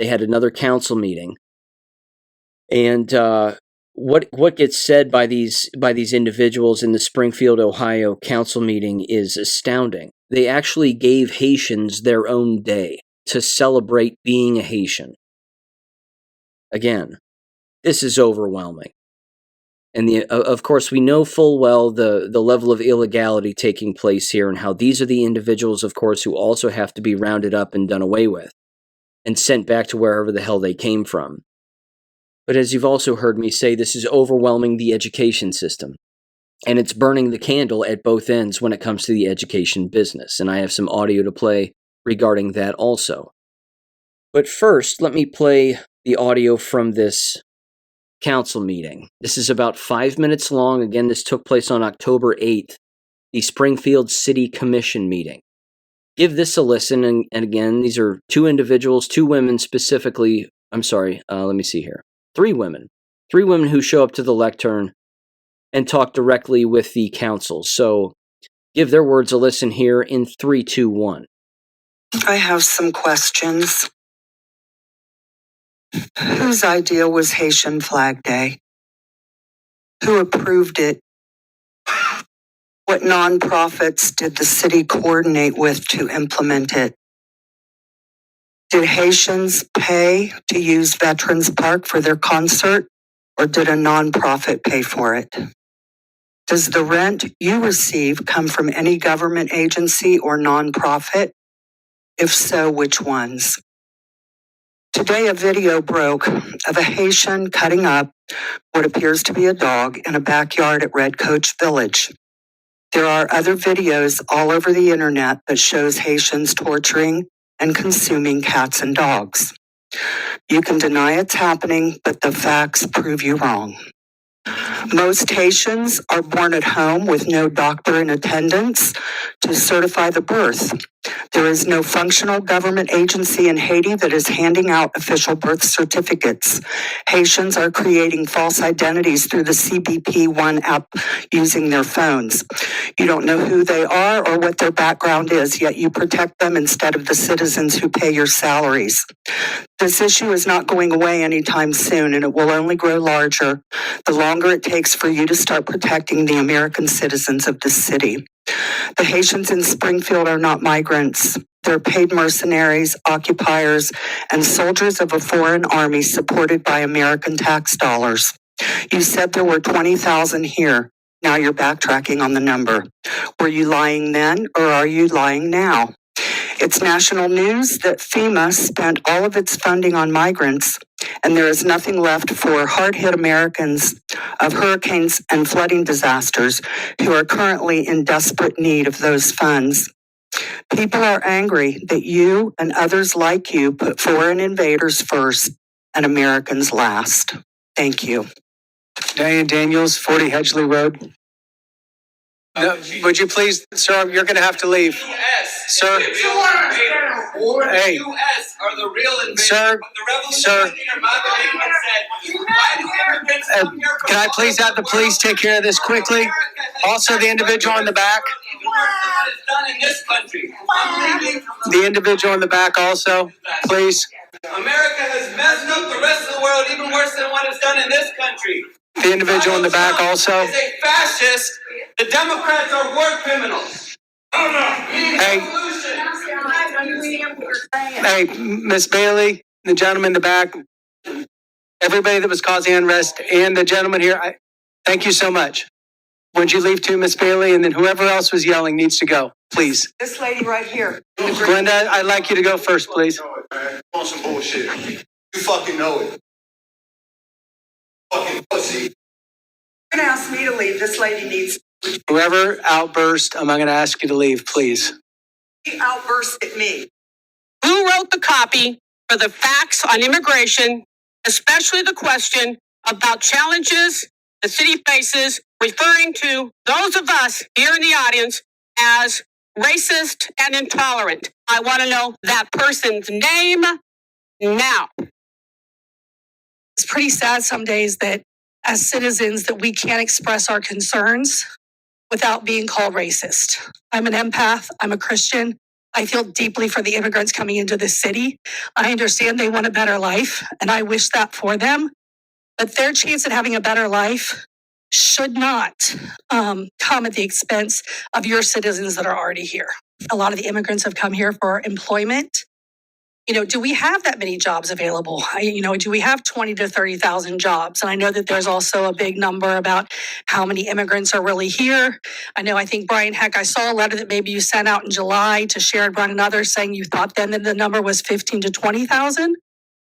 they had another council meeting. And what gets said by these individuals in the Springfield, Ohio council meeting is astounding. They actually gave Haitians their own day to celebrate being a Haitian. Again, this is overwhelming. And of course, we know full well the level of illegality taking place here and how these are the individuals, of course, who also have to be rounded up and done away with and sent back to wherever the hell they came from. But as you've also heard me say, this is overwhelming the education system. And it's burning the candle at both ends when it comes to the education business. And I have some audio to play regarding that also. But first, let me play the audio from this council meeting. This is about 5 minutes long. Again, this took place on October 8th, the Springfield City Commission meeting. Give this a listen. And again, these are two individuals, two women specifically. I'm sorry, let me see here. Three women who show up to the lectern and talk directly with the council. So give their words a listen here in 3, 2, 1. I have some questions. Whose idea was Haitian Flag Day? Who approved it? What nonprofits did the city coordinate with to implement it? Did Haitians pay to use Veterans Park for their concert, or did a nonprofit pay for it? Does the rent you receive come from any government agency or nonprofit? If so, which ones? Today, a video broke of a Haitian cutting up what appears to be a dog in a backyard at Red Coach Village. There are other videos all over the internet that shows Haitians torturing and consuming cats and dogs. You can deny it's happening, but the facts prove you wrong. Most Haitians are born at home with no doctor in attendance to certify the birth. There is no functional government agency in Haiti that is handing out official birth certificates. Haitians are creating false identities through the CBP One app using their phones. You don't know who they are or what their background is, yet you protect them instead of the citizens who pay your salaries. This issue is not going away anytime soon, and it will only grow larger the longer it takes for you to start protecting the American citizens of this city. The Haitians in Springfield are not migrants. They're paid mercenaries, occupiers, and soldiers of a foreign army supported by American tax dollars. You said there were 20,000 here. Now you're backtracking on the number. Were you lying then, or are you lying now? It's national news that FEMA spent all of its funding on migrants, and there is nothing left for hard-hit Americans of hurricanes and flooding disasters who are currently in desperate need of those funds. People are angry that you and others like you put foreign invaders first and Americans last. Thank you. Diane Daniels, 40 Hedgley Road. No, would you please, sir, you're going to have to leave. Sir. Hey. Are the real invaders. Sir. Sir. Can I please have the police take care of this quickly? Also, the individual in the back. The individual in the back also, please. America has messed up the rest of the world even worse than what it's done in this country. The individual in the back also. Is a fascist. The Democrats are war criminals. Hey, Miss Bailey, the gentleman in the back, everybody that was causing unrest, and the gentleman here, thank you so much. Would you leave too, Miss Bailey? And then whoever else was yelling needs to go, please. This lady right here. Glenda, I'd like you to go first, please. On some bullshit. You fucking know it. Fucking pussy. You're going to ask me to leave. This lady needs. Whoever outburst, I'm going to ask you to leave, please. She outburst at me. Who wrote the copy for the facts on immigration, especially the question about challenges the city faces, referring to those of us here in the audience as racist and intolerant. I want to know that person's name now. It's pretty sad some days that as citizens that we can't express our concerns without being called racist. I'm an empath. I'm a Christian. I feel deeply for the immigrants coming into this city. I understand they want a better life, and I wish that for them. But their chance at having a better life should not come at the expense of your citizens that are already here. A lot of the immigrants have come here for employment. Do we have that many jobs available? Do we have 20 to 30,000 jobs? And I know that there's also a big number about how many immigrants are really here. I think, Brian Heck, I saw a letter that maybe you sent out in July to Sharon Brown and others saying you thought then that the number was 15 to 20,000.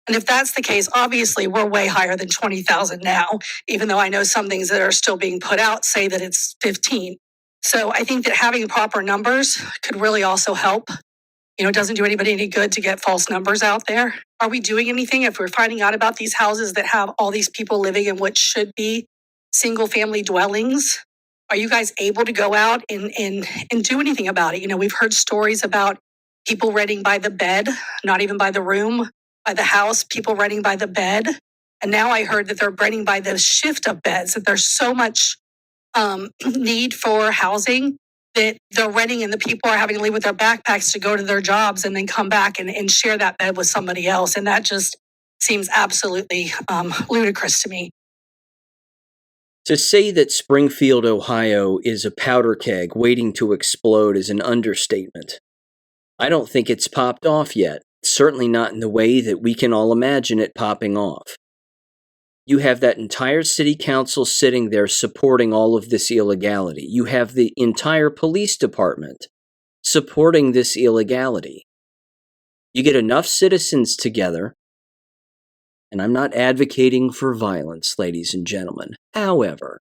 And if that's the case, obviously we're way higher than 20,000 now, even though I know some things that are still being put out say that it's 15. So I think that having proper numbers could really also help. It doesn't do anybody any good to get false numbers out there. Are we doing anything if we're finding out about these houses that have all these people living in what should be single family dwellings? Are you guys able to go out and do anything about it? We've heard stories about people renting by the bed, not even by the room, by the house, people renting by the bed. And now I heard that they're renting by the shift of beds, that there's so much need for housing that they're renting and the people are having to leave with their backpacks to go to their jobs and then come back and share that bed with somebody else. And that just seems absolutely ludicrous to me. To say that Springfield, Ohio is a powder keg waiting to explode is an understatement. I don't think it's popped off yet, certainly not in the way that we can all imagine it popping off. You have that entire city council sitting there supporting all of this illegality. You have the entire police department supporting this illegality. You get enough citizens together, and I'm not advocating for violence, ladies and gentlemen. However,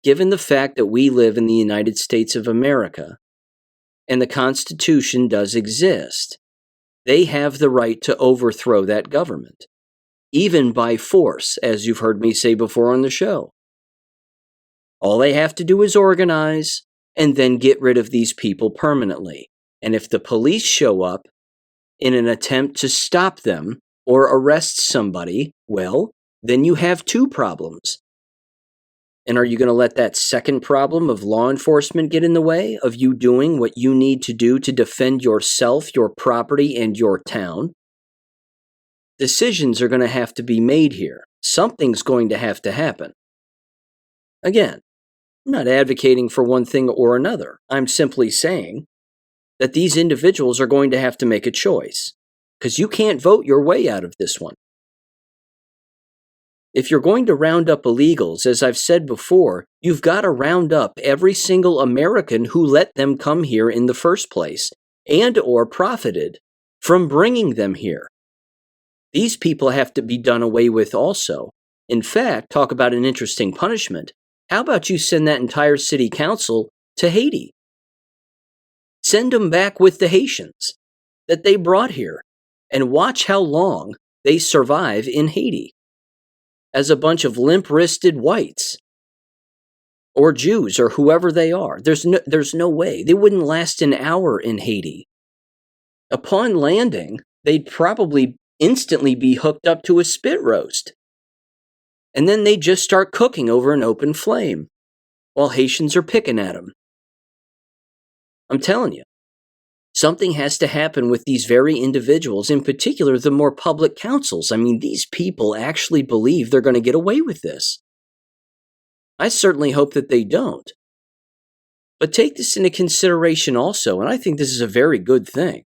given the fact that we live in the United States of America, and the Constitution does exist, they have the right to overthrow that government. Even by force, as you've heard me say before on the show. All they have to do is organize and then get rid of these people permanently. And if the police show up in an attempt to stop them or arrest somebody, well, then you have two problems. And are you going to let that second problem of law enforcement get in the way of you doing what you need to do to defend yourself, your property, and your town? Decisions are going to have to be made here. Something's going to have to happen. Again, I'm not advocating for one thing or another. I'm simply saying that these individuals are going to have to make a choice, because you can't vote your way out of this one. If you're going to round up illegals, as I've said before, you've got to round up every single American who let them come here in the first place and or profited from bringing them here. These people have to be done away with also. In fact, talk about an interesting punishment. How about you send that entire city council to Haiti? Send them back with the Haitians that they brought here and watch how long they survive in Haiti as a bunch of limp-wristed whites or Jews or whoever they are. There's no way. They wouldn't last an hour in Haiti. Upon landing, they'd probably instantly be hooked up to a spit roast. And then they just start cooking over an open flame while Haitians are picking at them. I'm telling you, something has to happen with these very individuals, in particular the more public councils. I mean, these people actually believe they're going to get away with this. I certainly hope that they don't. But take this into consideration also, and I think this is a very good thing.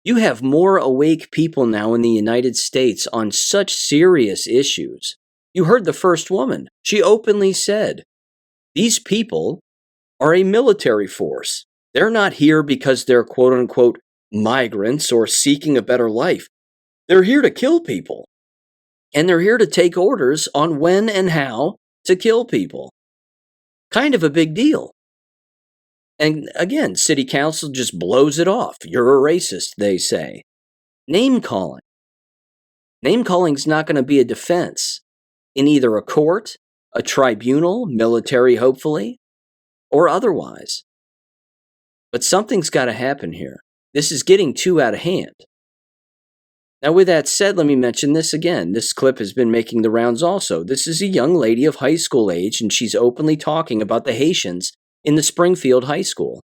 You have more awake people now in the United States on such serious issues. You heard the first woman. She openly said, these people are a military force. They're not here because they're quote-unquote migrants or seeking a better life. They're here to kill people. And they're here to take orders on when and how to kill people. Kind of a big deal. And again, city council just blows it off. You're a racist, they say. Name calling. Name calling's not going to be a defense in either a court, a tribunal, military hopefully, or otherwise. But something's got to happen here. This is getting too out of hand. Now, with that said, let me mention this again. This clip has been making the rounds also. This is a young lady of high school age, and she's openly talking about the Haitians in the Springfield High School.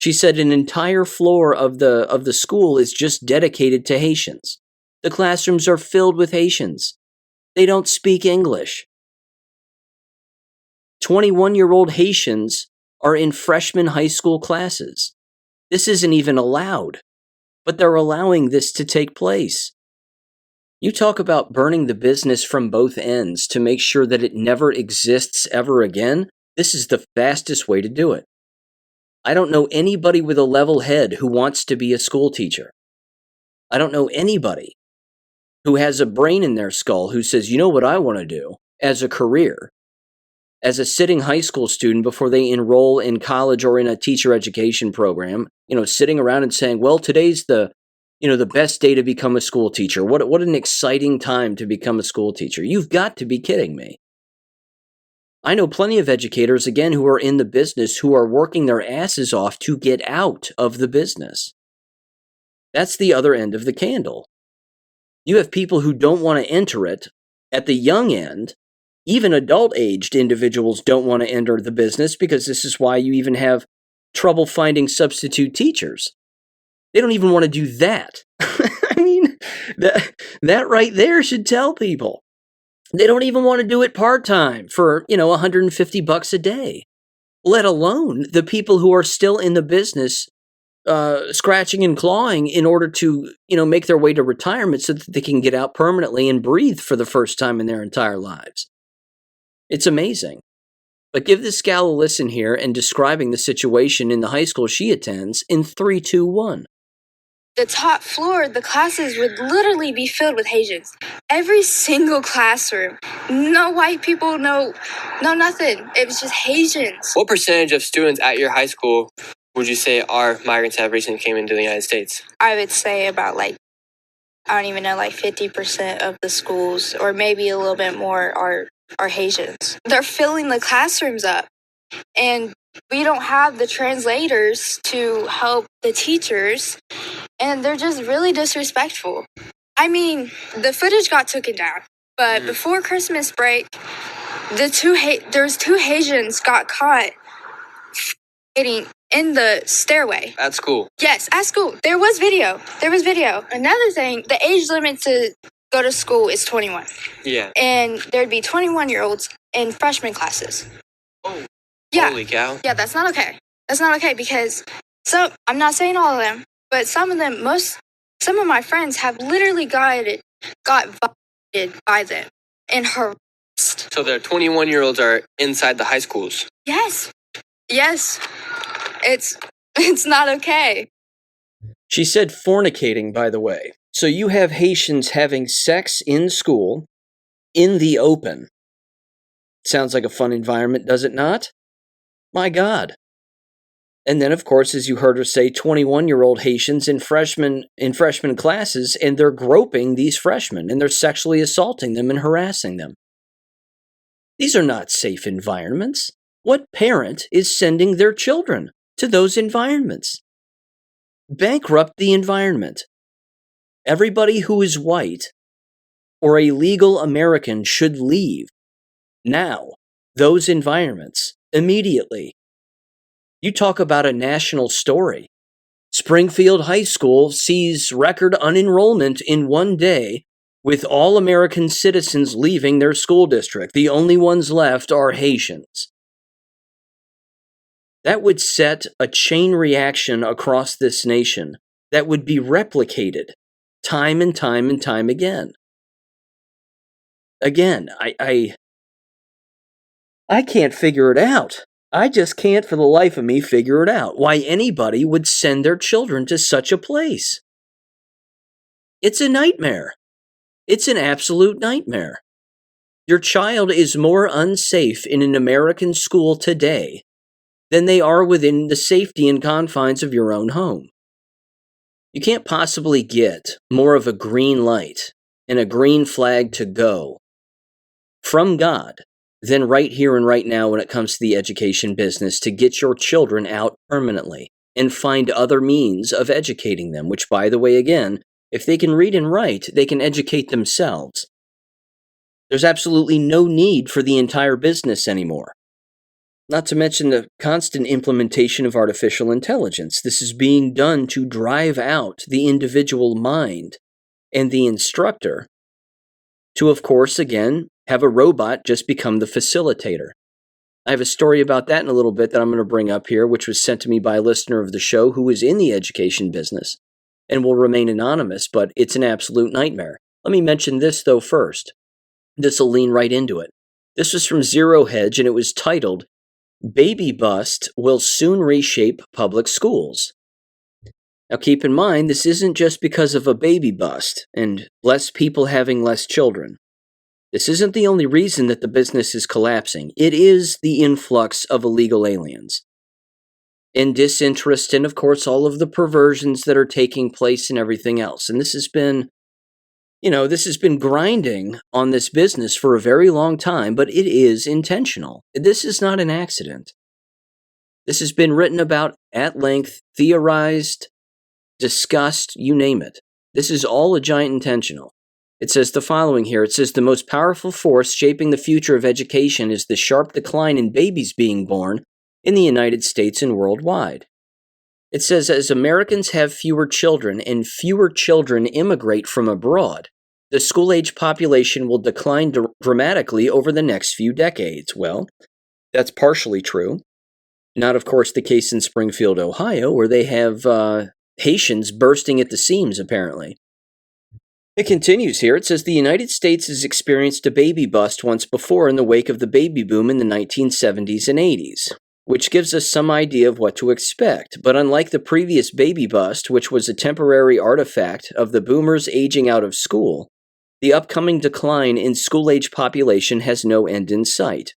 She said an entire floor of the school is just dedicated to Haitians. The classrooms are filled with Haitians. They don't speak English. 21-year-old Haitians are in freshman high school classes. This isn't even allowed, but they're allowing this to take place. You talk about burning the business from both ends to make sure that it never exists ever again. This is the fastest way to do it. I don't know anybody with a level head who wants to be a school teacher. I don't know anybody who has a brain in their skull who says, you know what I want to do as a career, as a sitting high school student before they enroll in college or in a teacher education program, sitting around and saying, well, today's the best day to become a school teacher. What an exciting time to become a school teacher. You've got to be kidding me. I know plenty of educators, again, who are in the business who are working their asses off to get out of the business. That's the other end of the candle. You have people who don't want to enter it at the young end. Even adult-aged individuals don't want to enter the business because this is why you even have trouble finding substitute teachers. They don't even want to do that. I mean, that right there should tell people. They don't even want to do it part-time for, $150 a day, let alone the people who are still in the business scratching and clawing in order to, make their way to retirement so that they can get out permanently and breathe for the first time in their entire lives. It's amazing. But give this gal a listen here and describing the situation in the high school she attends in 3, 2, 1. The top floor, the classes would literally be filled with Haitians. Every single classroom. No white people, no nothing. It was just Haitians. What percentage of students at your high school would you say are migrants that have recently came into the United States? I would say about 50% of the schools, or maybe a little bit more, are Haitians. They're filling the classrooms up. And we don't have the translators to help the teachers. And they're just really disrespectful. I mean, the footage got taken down. But before Christmas break, there's 2 Haitians got caught getting in the stairway. At school? Yes, at school. There was video. Another thing, the age limit to go to school is 21. Yeah. And there'd be 21-year-olds in freshman classes. Oh. Yeah. Holy cow. Yeah, that's not okay. That's not okay because I'm not saying all of them, but some of of my friends have literally got violated by them and harassed. So the 21-year-olds are inside the high schools? Yes. It's not okay. She said fornicating, by the way. So you have Haitians having sex in school, in the open. Sounds like a fun environment, does it not? My God. And then, of course, as you heard her say, 21-year-old Haitians in freshman classes, and they're groping these freshmen, and they're sexually assaulting them and harassing them. These are not safe environments. What parent is sending their children to those environments? Bankrupt the environment. Everybody who is white or a legal American should leave now those environments immediately. You talk about a national story. Springfield High School sees record unenrollment in one day, with all American citizens leaving their school district. The only ones left are Haitians. That would set a chain reaction across this nation that would be replicated time and time and time again. Again, I can't figure it out. I just can't for the life of me figure it out. Why anybody would send their children to such a place. It's a nightmare. It's an absolute nightmare. Your child is more unsafe in an American school today than they are within the safety and confines of your own home. You can't possibly get more of a green light and a green flag to go from God than right here and right now when it comes to the education business to get your children out permanently and find other means of educating them, which, by the way, again, if they can read and write, they can educate themselves. There's absolutely no need for the entire business anymore. Not to mention the constant implementation of artificial intelligence. This is being done to drive out the individual mind and the instructor to, of course, again, have a robot just become the facilitator. I have a story about that in a little bit that I'm going to bring up here, which was sent to me by a listener of the show who is in the education business and will remain anonymous, but it's an absolute nightmare. Let me mention this, though, first. This will lean right into it. This was from Zero Hedge, and it was titled, Baby Bust Will Soon Reshape Public Schools. Now keep in mind, this isn't just because of a baby bust and less people having less children. This isn't the only reason that the business is collapsing. It is the influx of illegal aliens and disinterest and, of course, all of the perversions that are taking place and everything else. And this has been grinding on this business for a very long time, but it is intentional. This is not an accident. This has been written about at length, theorized, discussed, you name it. This is all a giant intentional. It says the following here. It says the most powerful force shaping the future of education is the sharp decline in babies being born in the United States and worldwide. It says as Americans have fewer children and fewer children immigrate from abroad, the school-age population will decline dramatically over the next few decades. Well, that's partially true. Not, of course, the case in Springfield, Ohio, where they have Haitians bursting at the seams, apparently. It continues here. It says the United States has experienced a baby bust once before in the wake of the baby boom in the 1970s and 80s, which gives us some idea of what to expect. But unlike the previous baby bust, which was a temporary artifact of the boomers aging out of school, the upcoming decline in school-age population has no end in sight.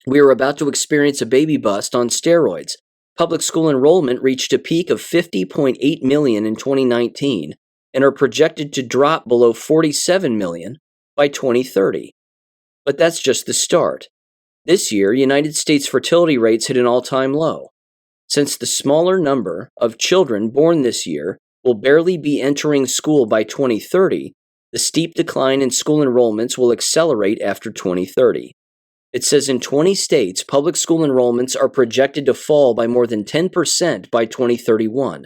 We are about to experience a baby bust on steroids. Public school enrollment reached a peak of 50.8 million in 2019 and are projected to drop below 47 million by 2030. But that's just the start. This year, United States fertility rates hit an all-time low. Since the smaller number of children born this year will barely be entering school by 2030, the steep decline in school enrollments will accelerate after 2030. It says in 20 states, public school enrollments are projected to fall by more than 10% by 2031.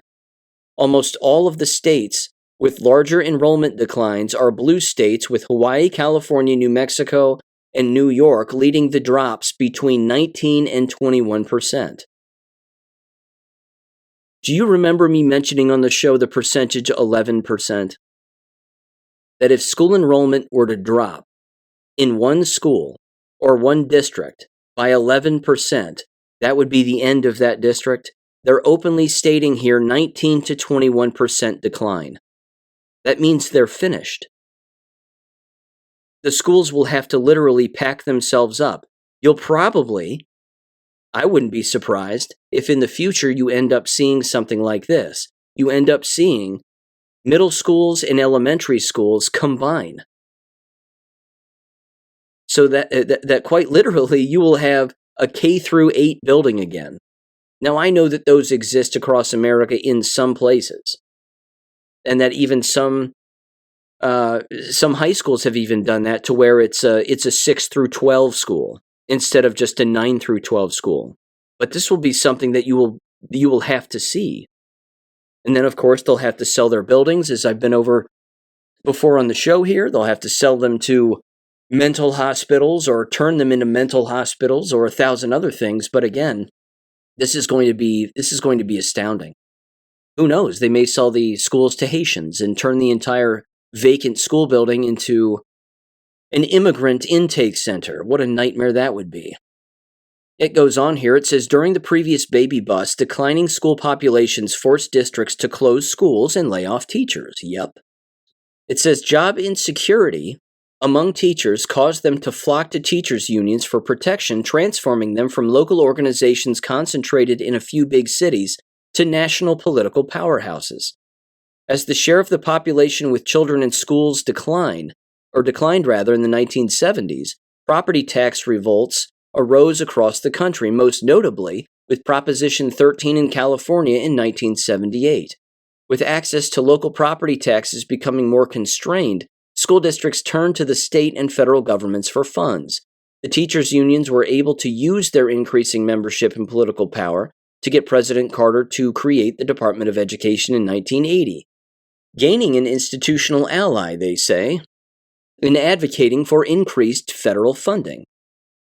Almost all of the states with larger enrollment declines are blue states, with Hawaii, California, New Mexico, and New York leading the drops between 19 and 21%. Do you remember me mentioning on the show the percentage 11%? That if school enrollment were to drop in one school or one district by 11%, that would be the end of that district. They're openly stating here 19 to 21% decline. That means they're finished. The schools will have to literally pack themselves up. You'll probably, I wouldn't be surprised, if in the future you end up seeing something like this. You end up seeing middle schools and elementary schools combine. So that quite literally you will have a K through 8 building again. Now I know that those exist across America in some places, and that even some high schools have even done that to where it's a 6 through 12 school instead of just a 9 through 12 school. But this will be something that you will have to see. And then, of course, they'll have to sell their buildings, as I've been over before on the show here. They'll have to sell them to mental hospitals or turn them into mental hospitals or 1,000 other things. But again, this is going to be astounding. Who knows? They may sell the schools to Haitians and turn the entire vacant school building into an immigrant intake center. What a nightmare that would be. It goes on here. It says, during the previous baby bust, declining school populations forced districts to close schools and lay off teachers. Yep. It says, job insecurity among teachers caused them to flock to teachers' unions for protection, transforming them from local organizations concentrated in a few big cities to national political powerhouses. As the share of the population with children in schools declined in the 1970s, property tax revolts arose across the country, most notably with Proposition 13 in California in 1978. With access to local property taxes becoming more constrained, school districts turned to the state and federal governments for funds. The teachers' unions were able to use their increasing membership and political power to get President Carter to create the Department of Education in 1980, gaining an institutional ally, they say, in advocating for increased federal funding.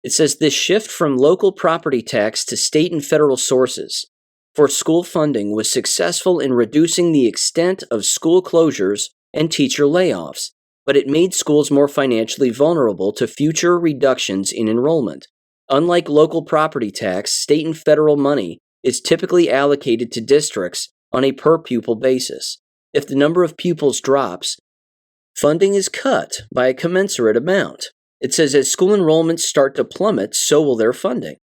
It says this shift from local property tax to state and federal sources for school funding was successful in reducing the extent of school closures and teacher layoffs, but it made schools more financially vulnerable to future reductions in enrollment. Unlike local property tax, state and federal money is typically allocated to districts on a per-pupil basis. If the number of pupils drops, funding is cut by a commensurate amount. It says as school enrollments start to plummet, so will their funding.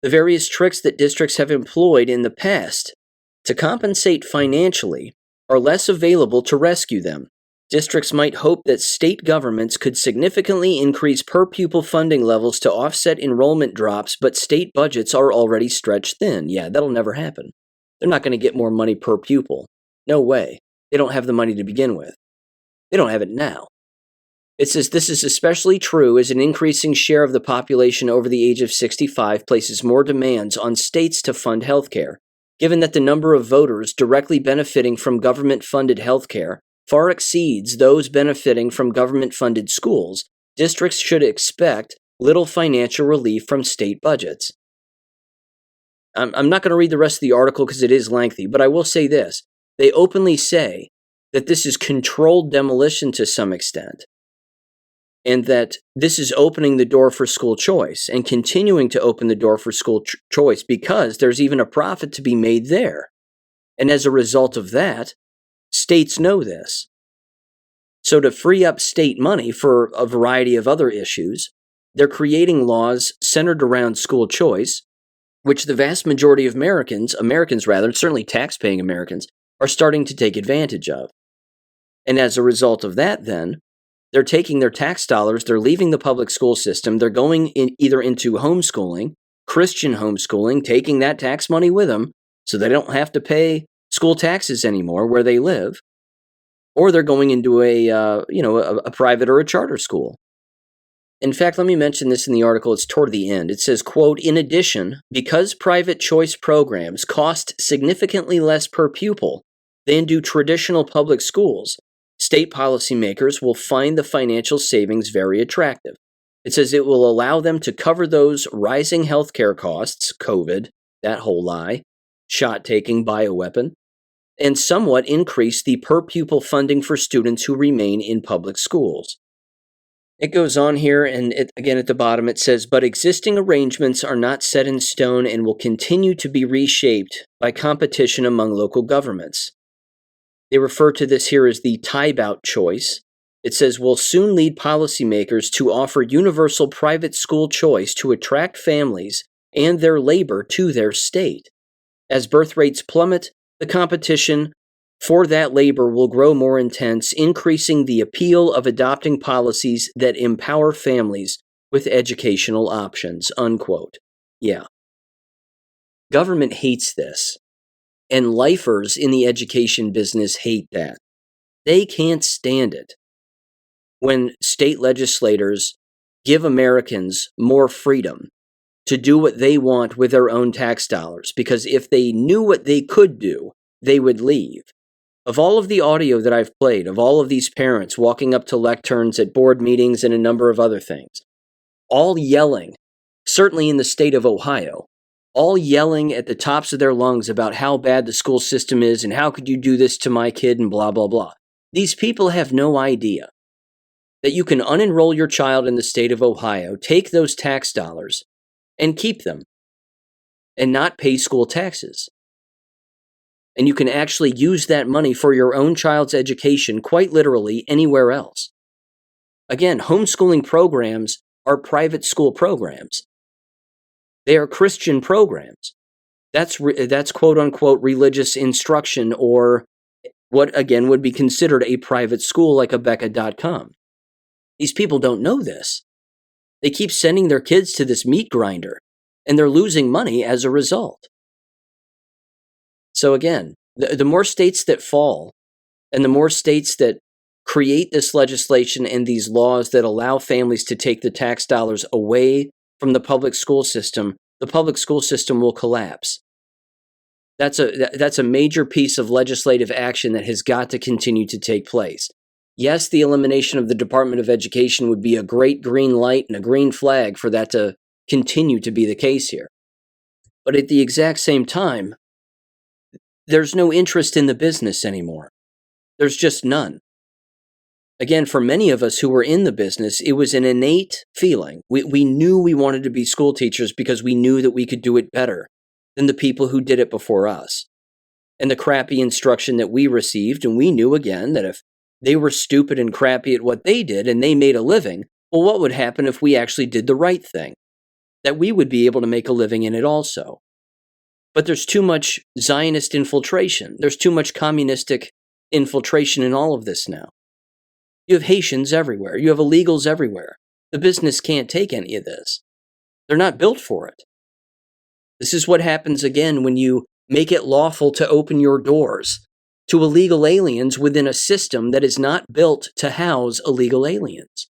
The various tricks that districts have employed in the past to compensate financially are less available to rescue them. Districts might hope that state governments could significantly increase per-pupil funding levels to offset enrollment drops, but state budgets are already stretched thin. Yeah, that'll never happen. They're not going to get more money per pupil. No way. They don't have the money to begin with. They don't have it now. It says this is especially true as an increasing share of the population over the age of 65 places more demands on states to fund healthcare. Given that the number of voters directly benefiting from government-funded healthcare far exceeds those benefiting from government-funded schools, districts should expect little financial relief from state budgets. I'm not going to read the rest of the article because it is lengthy, but I will say this. They openly say that this is controlled demolition to some extent, and that this is opening the door for school choice and continuing to open the door for school choice because there's even a profit to be made there. And as a result of that, states know this. So to free up state money for a variety of other issues, they're creating laws centered around school choice, which the vast majority of Americans, certainly tax-paying Americans, are starting to take advantage of. And as a result of that, then, they're taking their tax dollars, they're leaving the public school system, they're going either into homeschooling, Christian homeschooling, taking that tax money with them so they don't have to pay school taxes anymore where they live, or they're going into a private or a charter school. In fact, let me mention this in the article. It's toward the end. It says, quote, in addition, because private choice programs cost significantly less per pupil than do traditional public schools, state policymakers will find the financial savings very attractive. It says it will allow them to cover those rising healthcare costs, COVID, that whole lie, shot-taking, bioweapon, and somewhat increase the per-pupil funding for students who remain in public schools. It goes on here, and again at the bottom it says, but existing arrangements are not set in stone and will continue to be reshaped by competition among local governments. They refer to this here as the tie-bout choice. It says, will soon lead policymakers to offer universal private school choice to attract families and their labor to their state. As birth rates plummet, the competition for that labor will grow more intense, increasing the appeal of adopting policies that empower families with educational options, unquote. Yeah. Government hates this, and lifers in the education business hate that. They can't stand it when state legislators give Americans more freedom to do what they want with their own tax dollars, because if they knew what they could do, they would leave. Of all of the audio that I've played, of all of these parents walking up to lecterns at board meetings and a number of other things, all yelling, certainly in the state of Ohio, all yelling at the tops of their lungs about how bad the school system is and how could you do this to my kid and blah, blah, blah. These people have no idea that you can unenroll your child in the state of Ohio, take those tax dollars, and keep them, and not pay school taxes. And you can actually use that money for your own child's education quite literally anywhere else. Again, homeschooling programs are private school programs. They are Christian programs. That's quote-unquote religious instruction or what again would be considered a private school like Abeka.com. These people don't know this. They keep sending their kids to this meat grinder, and they're losing money as a result. So again, the more states that fall, and the more states that create this legislation and these laws that allow families to take the tax dollars away from the public school system will collapse. That's a major piece of legislative action that has got to continue to take place. Yes, the elimination of the Department of Education would be a great green light and a green flag for that to continue to be the case here. But at the exact same time, there's no interest in the business anymore. There's just none. Again, for many of us who were in the business, it was an innate feeling. We knew we wanted to be school teachers because we knew that we could do it better than the people who did it before us. And the crappy instruction that we received, and we knew again that if they were stupid and crappy at what they did and they made a living, well, what would happen if we actually did the right thing? That we would be able to make a living in it also. But there's too much Zionist infiltration. There's too much communistic infiltration in all of this now. You have Haitians everywhere. You have illegals everywhere. The business can't take any of this. They're not built for it. This is what happens again when you make it lawful to open your doors to illegal aliens within a system that is not built to house illegal aliens.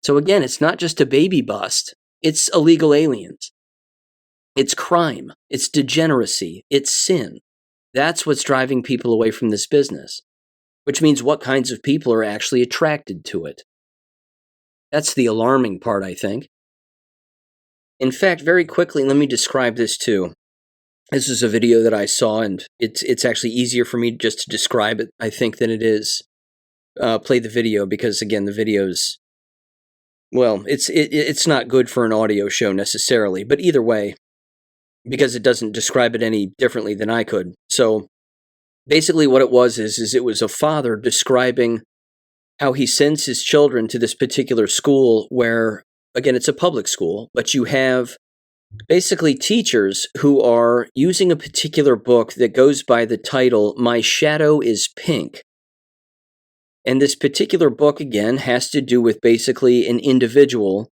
So again, it's not just a baby bust. It's illegal aliens. It's crime. It's degeneracy. It's sin. That's what's driving people away from this business, which means what kinds of people are actually attracted to it. That's the alarming part, I think. In fact, very quickly, let me describe this too. This is a video that I saw, and it's actually easier for me just to describe it, I think, than it is play the video, because again, the video's, well, it's not good for an audio show necessarily, but either way, because it doesn't describe it any differently than I could. So basically what it was is it was a father describing how he sends his children to this particular school where, again, it's a public school, but you have basically teachers who are using a particular book that goes by the title, My Shadow is Pink. And this particular book, again, has to do with basically an individual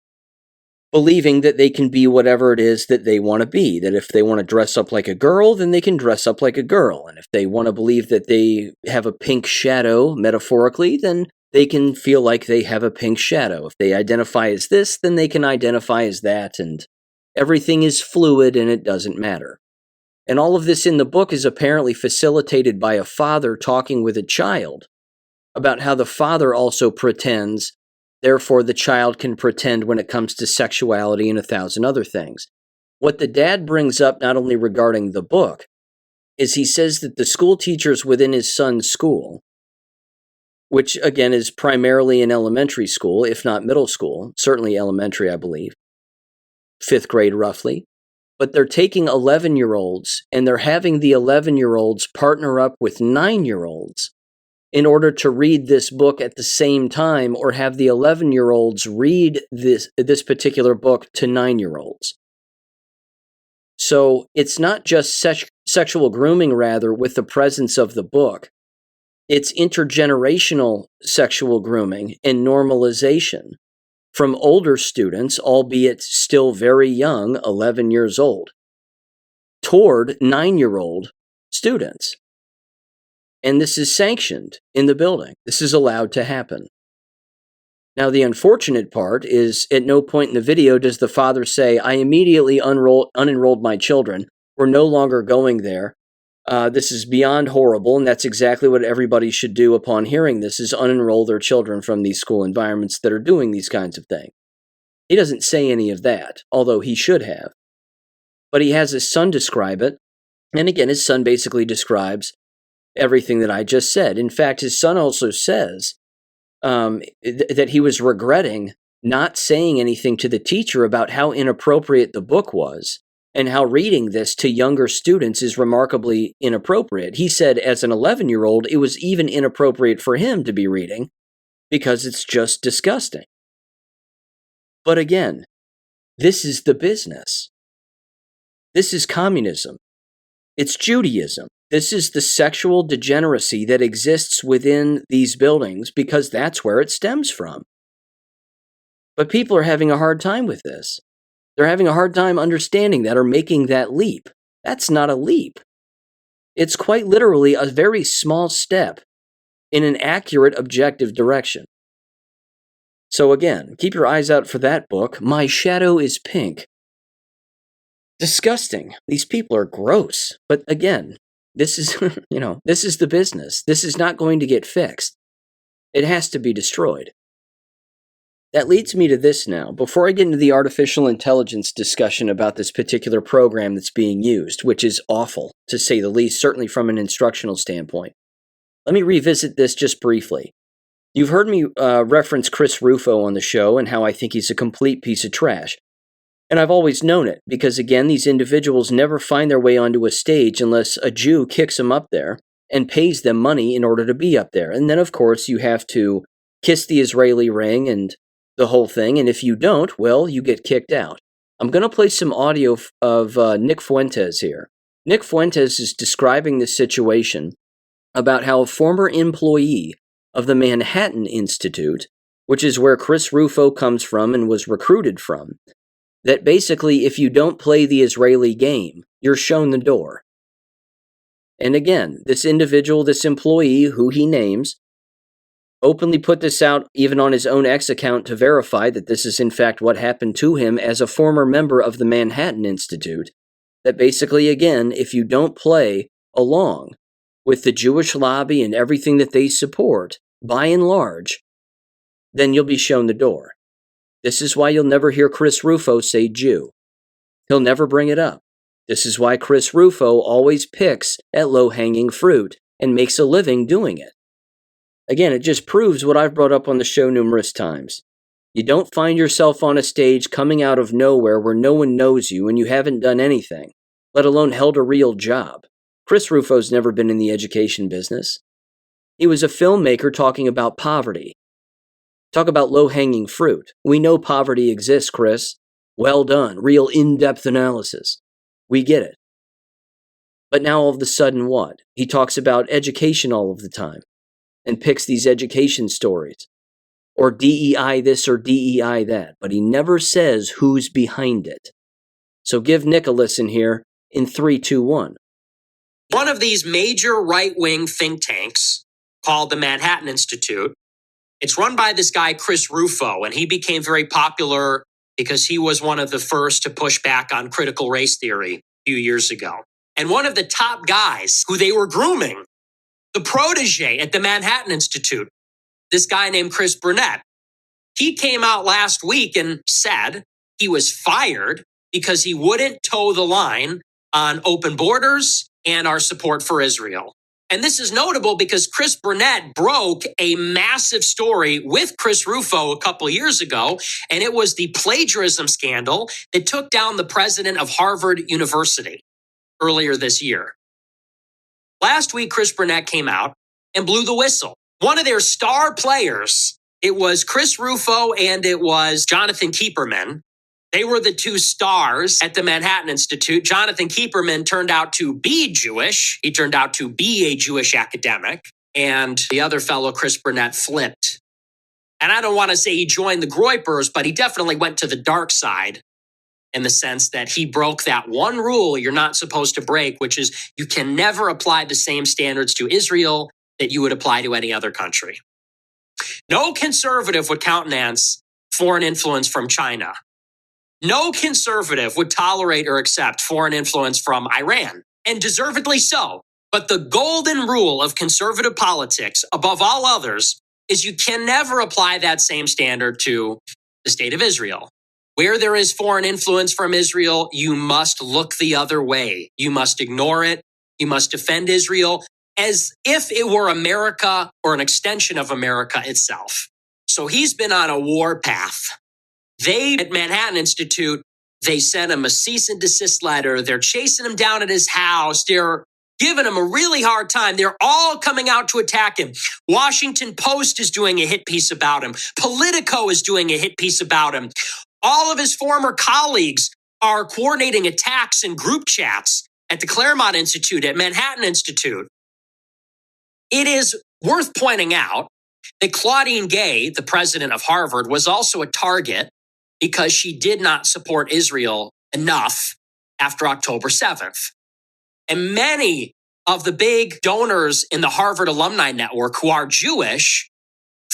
believing that they can be whatever it is that they want to be. That if they want to dress up like a girl, then they can dress up like a girl. And if they want to believe that they have a pink shadow, metaphorically, then they can feel like they have a pink shadow. If they identify as this, then they can identify as that. And everything is fluid and it doesn't matter. And all of this in the book is apparently facilitated by a father talking with a child about how the father also pretends. Therefore, the child can pretend when it comes to sexuality and 1,000 other things. What the dad brings up, not only regarding the book, is he says that the school teachers within his son's school, which again is primarily an elementary school, if not middle school, certainly elementary, I believe, 5th grade roughly, but they're taking 11-year-olds and they're having the 11-year-olds partner up with 9-year-olds in order to read this book at the same time, or have the 11-year-olds read this particular book to 9-year-olds. So it's not just sexual grooming, rather, with the presence of the book. It's intergenerational sexual grooming and normalization from older students, albeit still very young, 11 years old, toward 9-year-old students. And this is sanctioned in the building. This is allowed to happen. Now, the unfortunate part is at no point in the video does the father say, I immediately unenrolled my children. We're no longer going there. This is beyond horrible, and that's exactly what everybody should do upon hearing this, is unenroll their children from these school environments that are doing these kinds of things. He doesn't say any of that, although he should have. But he has his son describe it, and again, his son basically describes everything that I just said. In fact, his son also says that he was regretting not saying anything to the teacher about how inappropriate the book was and how reading this to younger students is remarkably inappropriate. He said as an 11-year-old, it was even inappropriate for him to be reading because it's just disgusting. But again, this is the business. This is communism. It's Judaism. This is the sexual degeneracy that exists within these buildings because that's where it stems from. But people are having a hard time with this. They're having a hard time understanding that or making that leap. That's not a leap. It's quite literally a very small step in an accurate, objective direction. So again, keep your eyes out for that book, My Shadow is Pink. Disgusting. These people are gross. But again, this is, this is the business. This is not going to get fixed. It has to be destroyed. That leads me to this now. Before I get into the artificial intelligence discussion about this particular program that's being used, which is awful, to say the least, certainly from an instructional standpoint, let me revisit this just briefly. You've heard me reference Chris Rufo on the show and how I think he's a complete piece of trash. And I've always known it, because again, these individuals never find their way onto a stage unless a Jew kicks them up there and pays them money in order to be up there. And then, of course, you have to kiss the Israeli ring and the whole thing, and if you don't, well, you get kicked out. I'm going to play some audio of Nick Fuentes here. Nick Fuentes is describing the situation about how a former employee of the Manhattan Institute, which is where Chris Rufo comes from and was recruited from, that basically if you don't play the Israeli game, you're shown the door. And again, this individual, this employee, who he names, openly put this out even on his own X account to verify that this is in fact what happened to him as a former member of the Manhattan Institute. That basically, again, if you don't play along with the Jewish lobby and everything that they support, by and large, then you'll be shown the door. This is why you'll never hear Chris Rufo say Jew. He'll never bring it up. This is why Chris Rufo always picks at low-hanging fruit and makes a living doing it. Again, it just proves what I've brought up on the show numerous times. You don't find yourself on a stage coming out of nowhere where no one knows you and you haven't done anything, let alone held a real job. Chris Rufo's never been in the education business. He was a filmmaker talking about poverty. Talk about low-hanging fruit. We know poverty exists, Chris. Well done. Real in-depth analysis. We get it. But now all of a sudden what? He talks about education all of the time and picks these education stories. Or DEI this or DEI that. But he never says who's behind it. So give Nick a listen here in 3, 2, 1. One of these major right-wing think tanks called the Manhattan Institute, it's run by this guy, Chris Rufo, and he became very popular because he was one of the first to push back on critical race theory a few years ago. And one of the top guys who they were grooming, the protege at the Manhattan Institute, this guy named Chris Burnett, he came out last week and said he was fired because he wouldn't toe the line on open borders and our support for Israel. And this is notable because Chris Burnett broke a massive story with Chris Rufo a couple of years ago, and it was the plagiarism scandal that took down the president of Harvard University earlier this year. Last week, Chris Burnett came out and blew the whistle. One of their star players, it was Chris Rufo and it was Jonathan Kieperman. They were the two stars at the Manhattan Institute. Jonathan Kieperman turned out to be Jewish. He turned out to be a Jewish academic. And the other fellow, Chris Burnett, flipped. And I don't want to say he joined the Groypers, but he definitely went to the dark side in the sense that he broke that one rule you're not supposed to break, which is you can never apply the same standards to Israel that you would apply to any other country. No conservative would countenance foreign influence from China. No conservative would tolerate or accept foreign influence from Iran, and deservedly so. But the golden rule of conservative politics, above all others, is you can never apply that same standard to the state of Israel. Where there is foreign influence from Israel, you must look the other way. You must ignore it. You must defend Israel as if it were America or an extension of America itself. So he's been on a war path. They, at Manhattan Institute, they sent him a cease and desist letter. They're chasing him down at his house. They're giving him a really hard time. They're all coming out to attack him. Washington Post is doing a hit piece about him. Politico is doing a hit piece about him. All of his former colleagues are coordinating attacks in group chats at the Claremont Institute, at Manhattan Institute, it is worth pointing out that Claudine Gay, the president of Harvard, was also a target because she did not support Israel enough after October 7th. And many of the big donors in the Harvard Alumni Network who are Jewish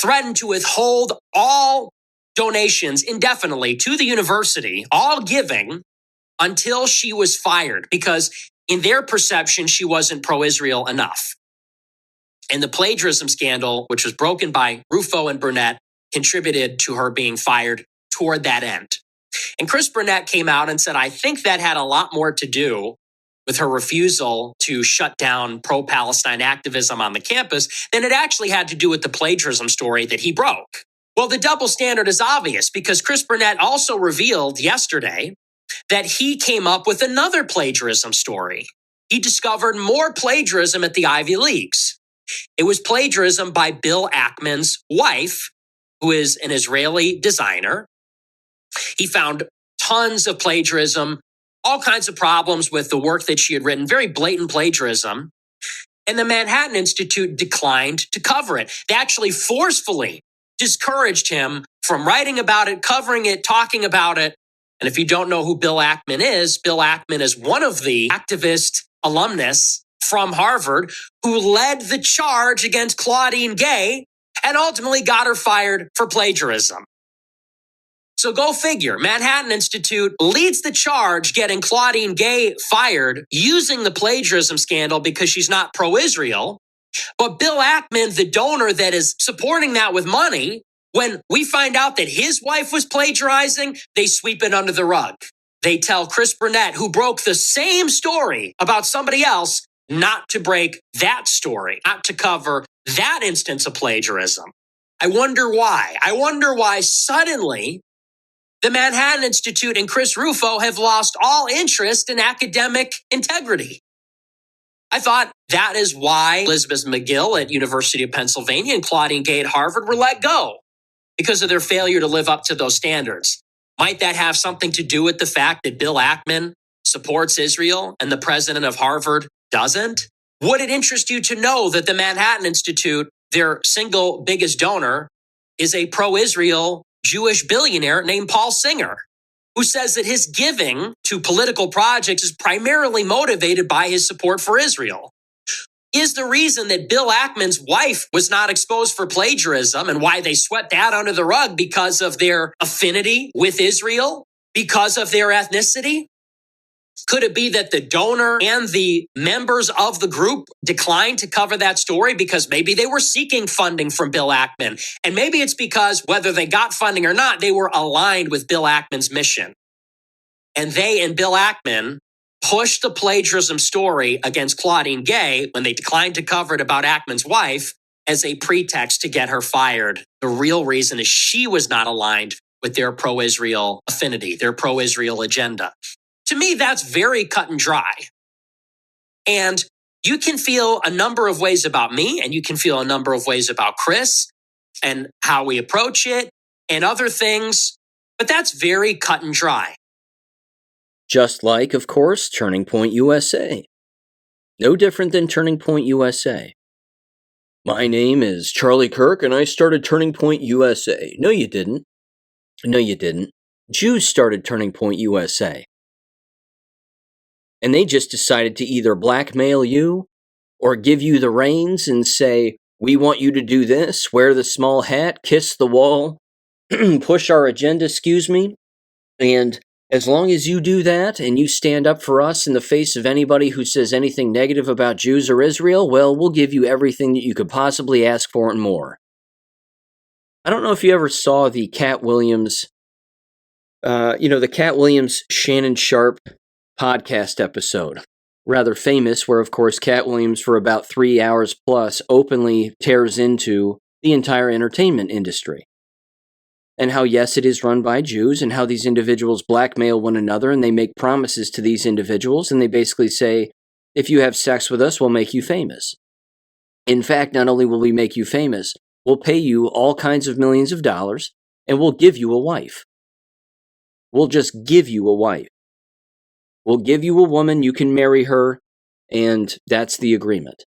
threatened to withhold all donations indefinitely to the university, all giving, until she was fired, because in their perception, she wasn't pro-Israel enough. And the plagiarism scandal, which was broken by Rufo and Burnett, contributed to her being fired toward that end. And Chris Burnett came out and said, I think that had a lot more to do with her refusal to shut down pro-Palestine activism on the campus than it actually had to do with the plagiarism story that he broke. Well, the double standard is obvious because Chris Burnett also revealed yesterday that he came up with another plagiarism story. He discovered more plagiarism at the Ivy Leagues. It was plagiarism by Bill Ackman's wife, who is an Israeli designer. He found tons of plagiarism, all kinds of problems with the work that she had written, very blatant plagiarism. And the Manhattan Institute declined to cover it. They actually forcefully discouraged him from writing about it, covering it, talking about it. And if you don't know who Bill Ackman is one of the activist alumnus from Harvard who led the charge against Claudine Gay and ultimately got her fired for plagiarism. So go figure. Manhattan Institute leads the charge getting Claudine Gay fired using the plagiarism scandal because she's not pro-Israel. But Bill Ackman, the donor that is supporting that with money, when we find out that his wife was plagiarizing, they sweep it under the rug. They tell Chris Burnett, who broke the same story about somebody else, not to break that story, not to cover that instance of plagiarism. I wonder why. I wonder why suddenly the Manhattan Institute and Chris Rufo have lost all interest in academic integrity. I thought that is why Elizabeth McGill at University of Pennsylvania and Claudine Gay at Harvard were let go, because of their failure to live up to those standards. Might that have something to do with the fact that Bill Ackman supports Israel and the president of Harvard doesn't? Would it interest you to know that the Manhattan Institute, their single biggest donor, is a pro-Israel Jewish billionaire named Paul Singer, who says that his giving to political projects is primarily motivated by his support for Israel? Is the reason that Bill Ackman's wife was not exposed for plagiarism and why they swept that under the rug because of their affinity with Israel, because of their ethnicity? Could it be that the donor and the members of the group declined to cover that story because maybe they were seeking funding from Bill Ackman? And maybe it's because whether they got funding or not, they were aligned with Bill Ackman's mission. And they and Bill Ackman pushed the plagiarism story against Claudine Gay when they declined to cover it about Ackman's wife as a pretext to get her fired. The real reason is she was not aligned with their pro-Israel affinity, their pro-Israel agenda. To me, that's very cut and dry. And you can feel a number of ways about me, and you can feel a number of ways about Chris and how we approach it and other things, but that's very cut and dry. Just like, of course, Turning Point USA. No different than Turning Point USA. My name is Charlie Kirk, and I started Turning Point USA. No, you didn't. No, you didn't. Jews started Turning Point USA. And they just decided to either blackmail you or give you the reins and say, we want you to do this, wear the small hat, kiss the wall, push our agenda, and as long as you do that and you stand up for us in the face of anybody who says anything negative about Jews or Israel, well, we'll give you everything that you could possibly ask for and more. I don't know if you ever saw the Cat Williams, the Cat Williams Shannon Sharp podcast episode. Rather famous, where of course Cat Williams for about 3 hours plus openly tears into the entire entertainment industry. And how, yes, it is run by Jews, and how these individuals blackmail one another, and they make promises to these individuals, and they basically say, if you have sex with us, we'll make you famous. In fact, not only will we make you famous, we'll pay you all kinds of millions of dollars, and we'll give you a wife. We'll just give you a wife. We'll give you a woman, you can marry her, and that's the agreement.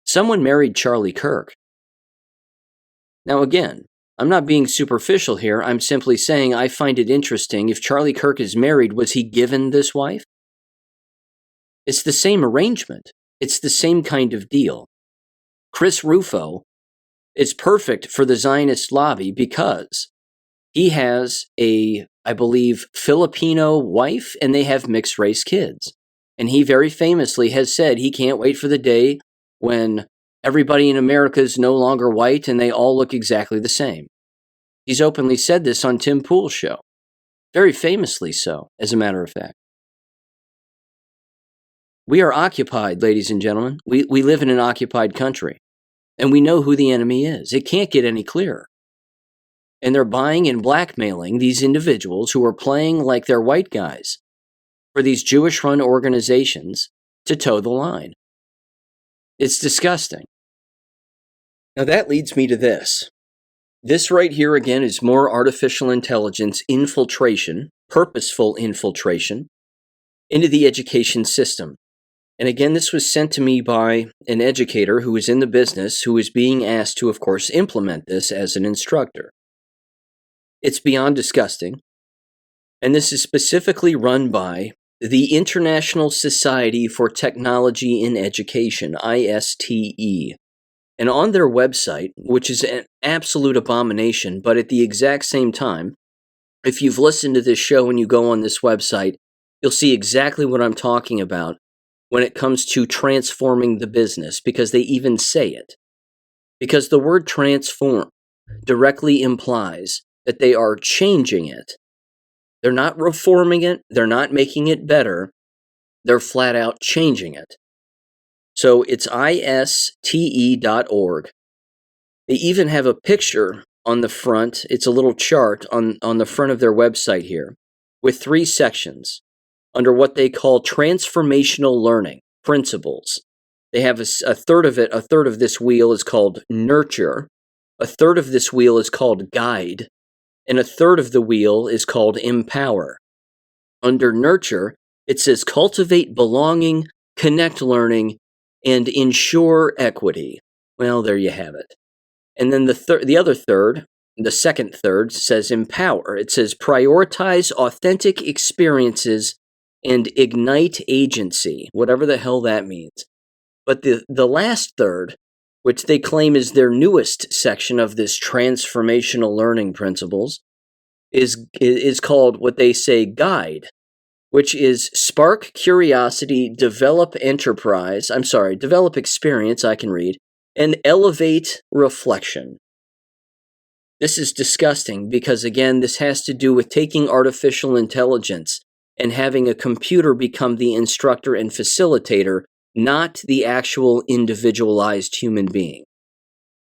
Someone married Charlie Kirk. Now again, I'm not being superficial here. I'm simply saying I find it interesting. If Charlie Kirk is married, was he given this wife? It's the same arrangement. It's the same kind of deal. Chris Rufo is perfect for the Zionist lobby because he has a, I believe, Filipino wife and they have mixed race kids. And he very famously has said he can't wait for the day when everybody in America is no longer white and they all look exactly the same. He's openly said this on Tim Pool's show. Very famously so, as a matter of fact. We are occupied, ladies and gentlemen. We live in an occupied country. And we know who the enemy is. It can't get any clearer. And they're buying and blackmailing these individuals who are playing like they're white guys for these Jewish-run organizations to toe the line. It's disgusting. Now that leads me to this. This right here again is more artificial intelligence infiltration, purposeful infiltration, into the education system. And again, this was sent to me by an educator who is in the business, who is being asked to, of course, implement this as an instructor. It's beyond disgusting. And this is specifically run by the International Society for Technology in Education, ISTE. And on their website, which is an absolute abomination, but at the exact same time, if you've listened to this show and you go on this website, you'll see exactly what I'm talking about when it comes to transforming the business, because they even say it. Because the word transform directly implies that they are changing it. They're not reforming it, they're not making it better, they're flat out changing it. So it's ISTE.org. They even have a picture on the front. It's a little chart on the front of their website here with 3 sections under what they call transformational learning principles. They have a third of it. A third of this wheel is called nurture. A third of this wheel is called guide. And a third of the wheel is called empower. Under nurture, it says cultivate belonging, connect learning, and ensure equity. Well, there you have it. And then the other third, the second third, says empower. It says prioritize authentic experiences and ignite agency, whatever the hell that means. But the last third, which they claim is their newest section of this transformational learning principles, is called what they say guide, which is spark curiosity, develop experience, I can read, and elevate reflection. This is disgusting because, again, this has to do with taking artificial intelligence and having a computer become the instructor and facilitator, not the actual individualized human being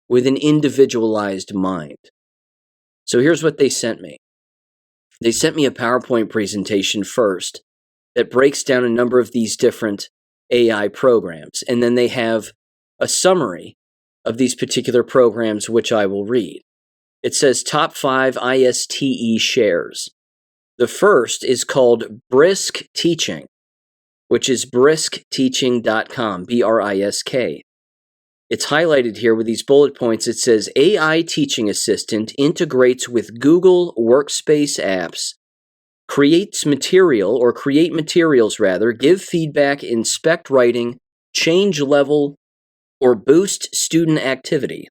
with an individualized mind. So here's what they sent me. They sent me a PowerPoint presentation first that breaks down a number of these different AI programs, and then they have a summary of these particular programs, which I will read. It says top 5 ISTE shares. The first is called Brisk Teaching, which is briskteaching.com, BRISK. It's highlighted here with these bullet points. It says AI teaching assistant integrates with Google Workspace apps, create materials, give feedback, inspect writing, change level, or boost student activity.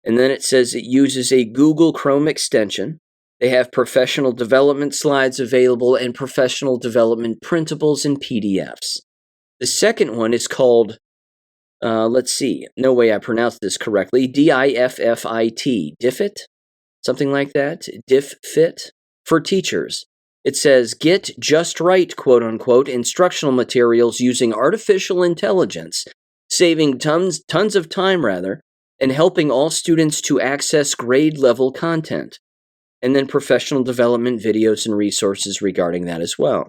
And then it says it uses a Google Chrome extension. They have professional development slides available and professional development printables and PDFs. The second one is called, let's see, no way I pronounced this correctly, DIFFIT, DIFFIT, something like that, DIFFIT, for teachers. It says, get just right, quote unquote, instructional materials using artificial intelligence, saving tons of time, and helping all students to access grade level content. And then professional development videos and resources regarding that as well.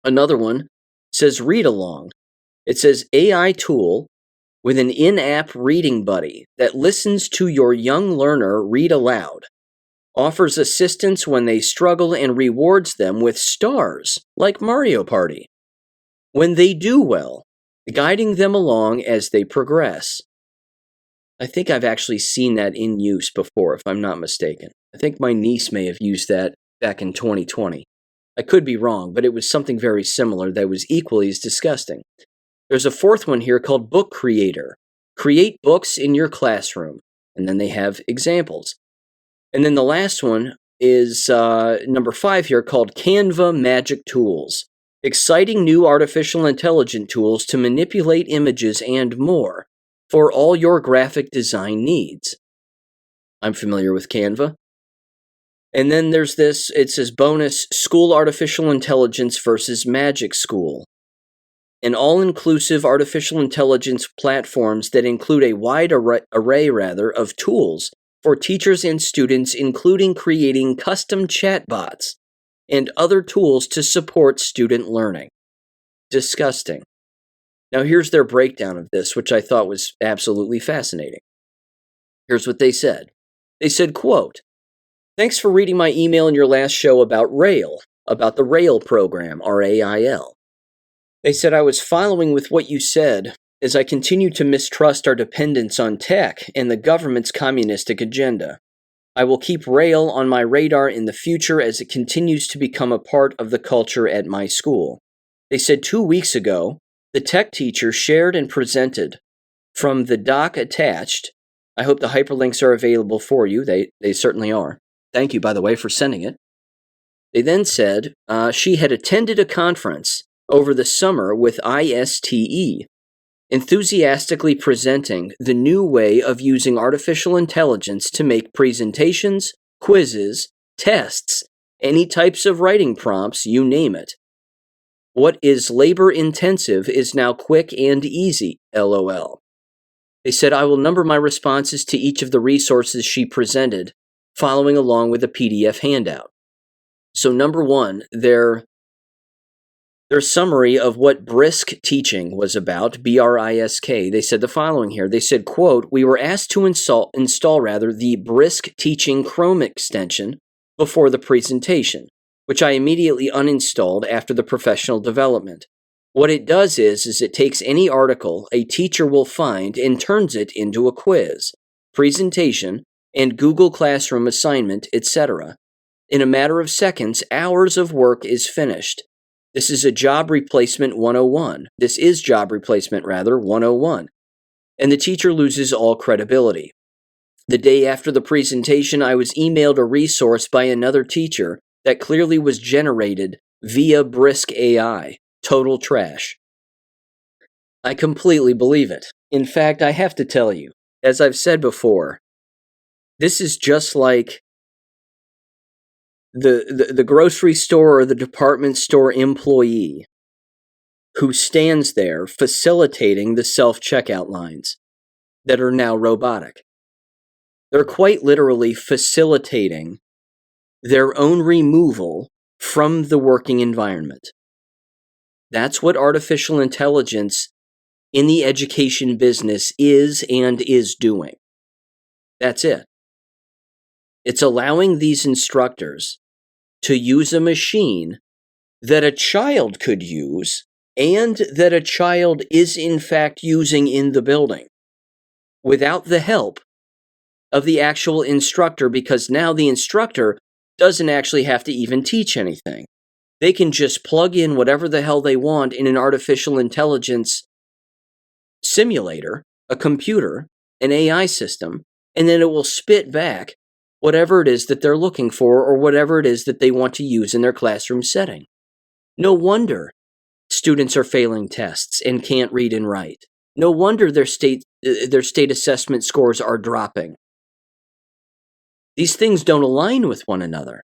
Another one says read along. It says AI tool with an in-app reading buddy that listens to your young learner read aloud. offers assistance when they struggle, and rewards them with stars, like Mario Party, when they do well, guiding them along as they progress. I think I've actually seen that in use before, if I'm not mistaken. I think my niece may have used that back in 2020. I could be wrong, but it was something very similar that was equally as disgusting. There's a fourth one here called Book Creator. Create books in your classroom. And then they have examples. And then the last one is number 5 here, called Canva Magic Tools. Exciting new artificial intelligence tools to manipulate images and more for all your graphic design needs. I'm familiar with Canva. And then there's this, it says bonus, School Artificial Intelligence versus Magic School. An all-inclusive artificial intelligence platforms that include a wide array of tools for teachers and students, including creating custom chatbots and other tools to support student learning. Disgusting. Now here's their breakdown of this, which I thought was absolutely fascinating. Here's what they said. They said, quote, "Thanks for reading my email in your last show about RAIL, about the RAIL program, RAIL. They said I was following with what you said as I continue to mistrust our dependence on tech and the government's communistic agenda. I will keep RAIL on my radar in the future as it continues to become a part of the culture at my school." They said 2 weeks ago, the tech teacher shared and presented from the doc attached. I hope the hyperlinks are available for you. They certainly are. Thank you, by the way, for sending it. They then said she had attended a conference over the summer with ISTE, enthusiastically presenting the new way of using artificial intelligence to make presentations, quizzes, tests, any types of writing prompts, you name it. What is labor-intensive is now quick and easy, LOL. They said, I will number my responses to each of the resources she presented, following along with a PDF handout. So number 1, their summary of what brisk teaching was about, BRISK, they said the following here. They said, quote, "We were asked to install the brisk teaching Chrome extension before the presentation, which I immediately uninstalled after the professional development. What it does is it takes any article a teacher will find and turns it into a quiz, presentation, and Google Classroom assignment, etc. In a matter of seconds, hours of work is finished. This is Job Replacement 101. This is Job Replacement, 101. And the teacher loses all credibility. The day after the presentation, I was emailed a resource by another teacher that clearly was generated via Brisk AI. Total trash." I completely believe it. In fact, I have to tell you, as I've said before, this is just like the grocery store or the department store employee who stands there facilitating the self-checkout lines that are now robotic. They're quite literally facilitating their own removal from the working environment. That's what artificial intelligence in the education business is and is doing. That's it. It's allowing these instructors to use a machine that a child could use and that a child is in fact using in the building without the help of the actual instructor, because now the instructor doesn't actually have to even teach anything. They can just plug in whatever the hell they want in an artificial intelligence simulator, a computer, an AI system, and then it will spit back whatever it is that they're looking for or whatever it is that they want to use in their classroom setting. No wonder students are failing tests and can't read and write. No wonder their state assessment scores are dropping. These things don't align with one another.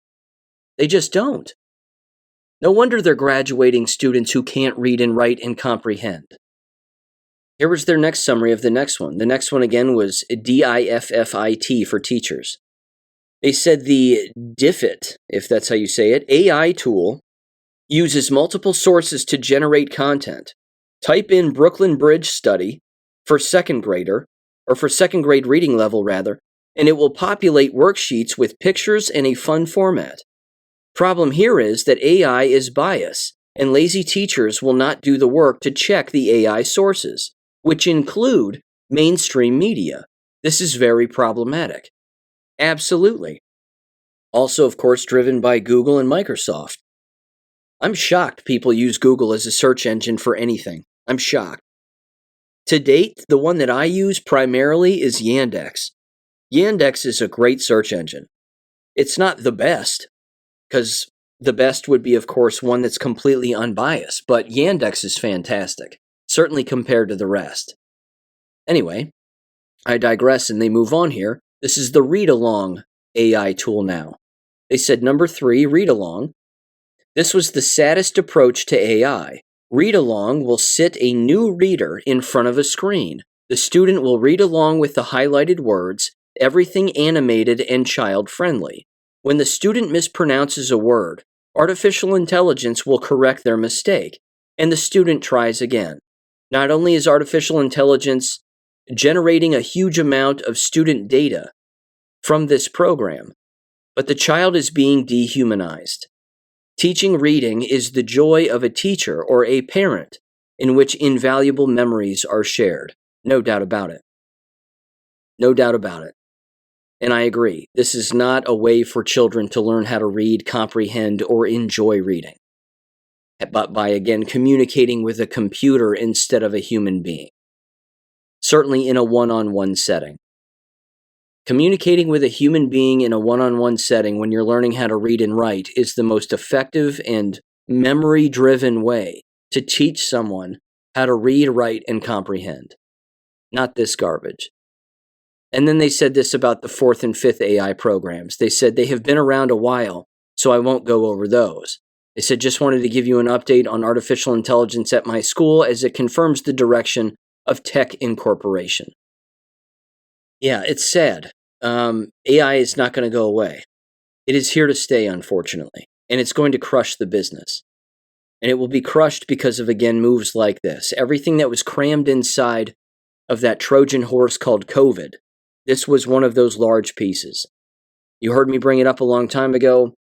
They just don't. No wonder they're graduating students who can't read and write and comprehend. Here was their next summary of the next one. The next one again was DIFFIT for teachers. They said the DIFFIT, if that's how you say it, AI tool uses multiple sources to generate content. Type in Brooklyn Bridge study for second grade reading level, and it will populate worksheets with pictures and a fun format. Problem here is that AI is biased, and lazy teachers will not do the work to check the AI sources, which include mainstream media. This is very problematic. Absolutely. Also, of course, driven by Google and Microsoft. I'm shocked people use Google as a search engine for anything. I'm shocked. To date, the one that I use primarily is Yandex. Yandex is a great search engine. It's not the best, because the best would be, of course, one that's completely unbiased, but Yandex is fantastic, certainly compared to the rest. Anyway, I digress and they move on here. This is the read-along AI tool now. They said number 3, read-along. This was the saddest approach to AI. Read-along will sit a new reader in front of a screen. The student will read along with the highlighted words, everything animated and child-friendly. When the student mispronounces a word, artificial intelligence will correct their mistake, and the student tries again. Not only is artificial intelligence generating a huge amount of student data from this program, but the child is being dehumanized. Teaching reading is the joy of a teacher or a parent in which invaluable memories are shared. No doubt about it. No doubt about it. And I agree, this is not a way for children to learn how to read, comprehend, or enjoy reading, but by, again, communicating with a computer instead of a human being. Certainly in a one-on-one setting. Communicating with a human being in a one-on-one setting when you're learning how to read and write is the most effective and memory-driven way to teach someone how to read, write, and comprehend. Not this garbage. And then they said this about the 4th and 5th AI programs. They said they have been around a while, so I won't go over those. They said, just wanted to give you an update on artificial intelligence at my school as it confirms the direction of tech incorporation. Yeah, it's sad. AI is not going to go away. It is here to stay, unfortunately, and it's going to crush the business. And it will be crushed because of, again, moves like this. Everything that was crammed inside of that Trojan horse called COVID, this was one of those large pieces. You heard me bring it up a long time ago.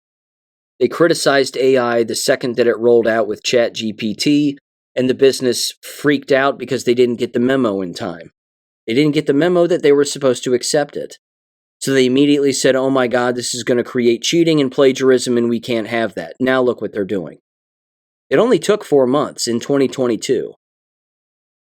They criticized AI the second that it rolled out with ChatGPT, and the business freaked out because they didn't get the memo in time. They didn't get the memo that they were supposed to accept it. So they immediately said, oh my God, this is going to create cheating and plagiarism, and we can't have that. Now look what they're doing. It only took 4 months in 2022.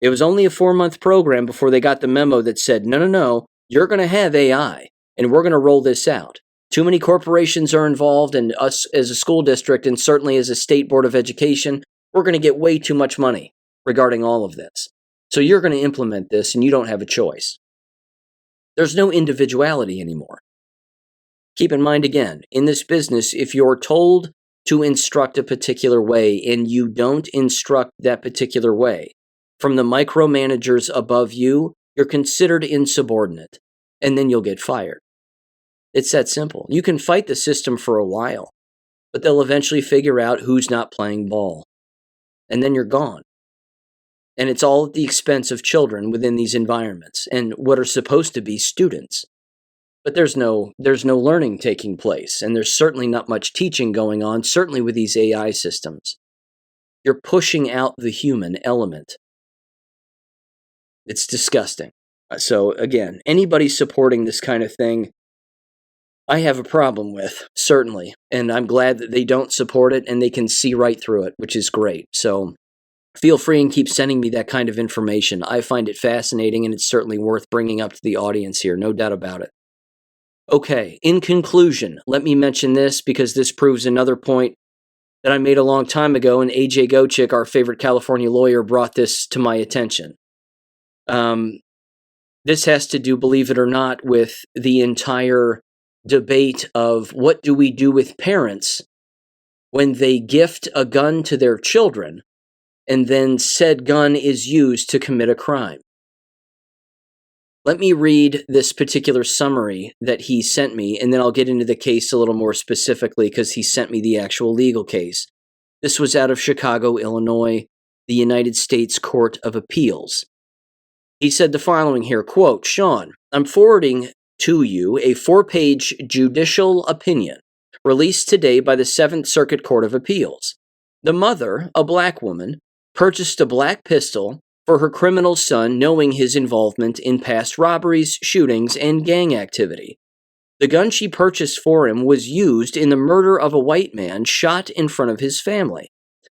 It was only a 4-month program before they got the memo that said, no, you're going to have AI, and we're going to roll this out. Too many corporations are involved, and us as a school district, and certainly as a state board of education, we're going to get way too much money regarding all of this. So you're going to implement this, and you don't have a choice. There's no individuality anymore. Keep in mind, again, in this business, if you're told to instruct a particular way and you don't instruct that particular way, from the micromanagers above you, you're considered insubordinate, and then you'll get fired. It's that simple. You can fight the system for a while, but they'll eventually figure out who's not playing ball, and then you're gone. And it's all at the expense of children within these environments and what are supposed to be students. But there's no learning taking place, and there's certainly not much teaching going on, certainly with these AI systems. You're pushing out the human element. It's disgusting. So again, anybody supporting this kind of thing, I have a problem with, certainly. And I'm glad that they don't support it and they can see right through it, which is great. So feel free and keep sending me that kind of information. I find it fascinating, and it's certainly worth bringing up to the audience here, no doubt about it. Okay, in conclusion, let me mention this because this proves another point that I made a long time ago, and AJ Gochick, our favorite California lawyer, brought this to my attention. This has to do, believe it or not, with the entire debate of what do we do with parents when they gift a gun to their children and then said gun is used to commit a crime. Let me read this particular summary that he sent me, and then I'll get into the case a little more specifically because he sent me the actual legal case. This was out of Chicago, Illinois, the United States Court of Appeals. He said the following here, quote, Sean, I'm forwarding to you a 4-page judicial opinion released today by the 7th Circuit Court of Appeals. The mother, a black woman, purchased a black pistol for her criminal son, knowing his involvement in past robberies, shootings, and gang activity. The gun she purchased for him was used in the murder of a white man shot in front of his family.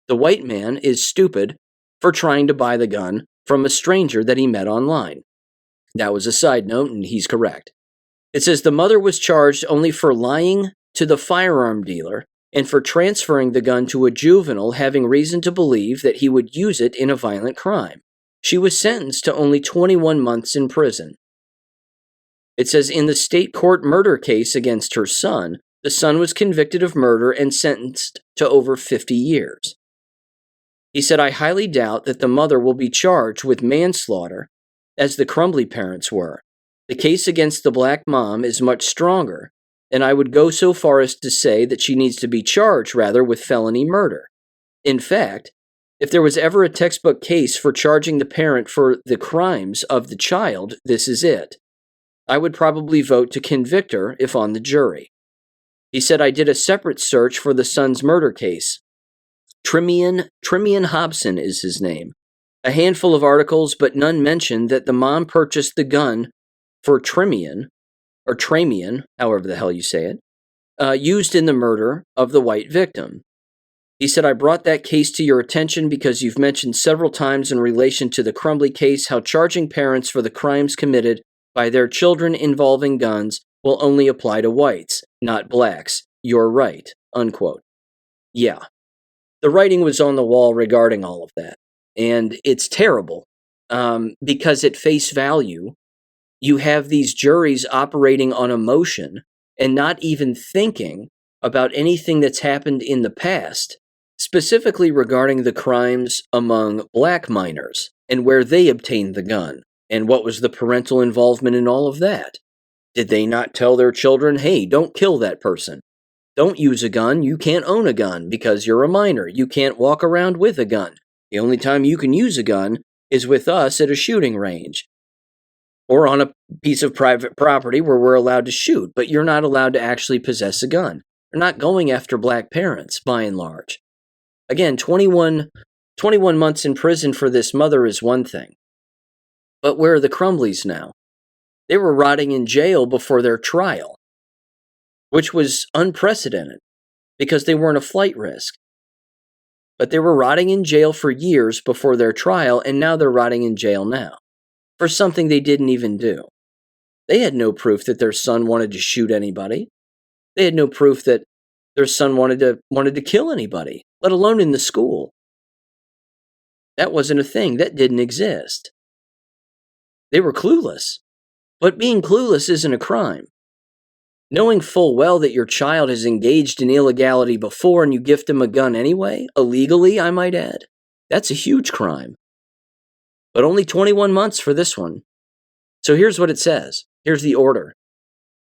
The white man is stupid for trying to buy the gun from a stranger that he met online. That was a side note, and he's correct. It says the mother was charged only for lying to the firearm dealer and for transferring the gun to a juvenile having reason to believe that he would use it in a violent crime. She was sentenced to only 21 months in prison. It says in the state court murder case against her son, the son was convicted of murder and sentenced to over 50 years. He said, I highly doubt that the mother will be charged with manslaughter as the Crumbly parents were. The case against the black mom is much stronger, and I would go so far as to say that she needs to be charged rather with felony murder. In fact, if there was ever a textbook case for charging the parent for the crimes of the child, this is it. I would probably vote to convict her if on the jury. He said, I did a separate search for the son's murder case. Trimian Hobson is his name. A handful of articles, but none mentioned that the mom purchased the gun for Tramian, however the hell you say it, used in the murder of the white victim. He said, I brought that case to your attention because you've mentioned several times in relation to the Crumbly case how charging parents for the crimes committed by their children involving guns will only apply to whites, not blacks. You're right, unquote. Yeah. The writing was on the wall regarding all of that. And it's terrible because at face value, you have these juries operating on emotion and not even thinking about anything that's happened in the past, specifically regarding the crimes among black minors and where they obtained the gun and what was the parental involvement in all of that. Did they not tell their children, hey, don't kill that person? Don't use a gun. You can't own a gun because you're a minor. You can't walk around with a gun. The only time you can use a gun is with us at a shooting range or on a piece of private property where we're allowed to shoot, but you're not allowed to actually possess a gun. They're not going after black parents, by and large. Again, 21 months in prison for this mother is one thing. But where are the Crumblies now? They were rotting in jail before their trial, which was unprecedented because they weren't a flight risk. But they were rotting in jail for years before their trial, and now they're rotting in jail now for something they didn't even do. They had no proof that their son wanted to shoot anybody. They had no proof that their son wanted to kill anybody, let alone in the school. That wasn't a thing. That didn't exist. They were clueless. But being clueless isn't a crime. Knowing full well that your child has engaged in illegality before and you gift him a gun anyway, illegally, I might add, that's a huge crime. But only 21 months for this one. So here's what it says. Here's the order.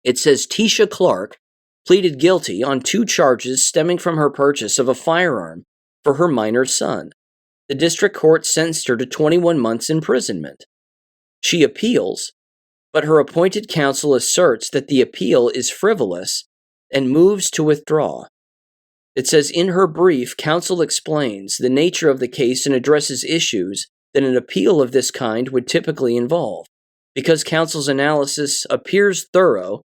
It says Tisha Clark pleaded guilty on 2 charges stemming from her purchase of a firearm for her minor son. The district court sentenced her to 21 months imprisonment. She appeals, but her appointed counsel asserts that the appeal is frivolous and moves to withdraw. It says in her brief, counsel explains the nature of the case and addresses issues that an appeal of this kind would typically involve. Because counsel's analysis appears thorough,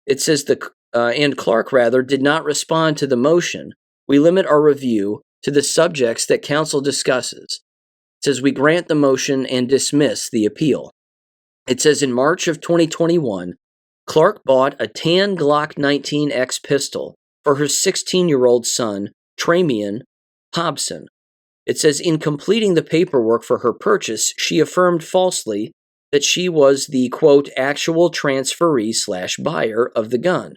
it says and Clark did not respond to the motion. We limit our review to the subjects that counsel discusses. It says we grant the motion and dismiss the appeal. It says in March of 2021, Clark bought a tan Glock 19X pistol for her 16-year-old son, Tramian Hobson. It says in completing the paperwork for her purchase, she affirmed falsely that she was the, quote, actual transferee/buyer of the gun.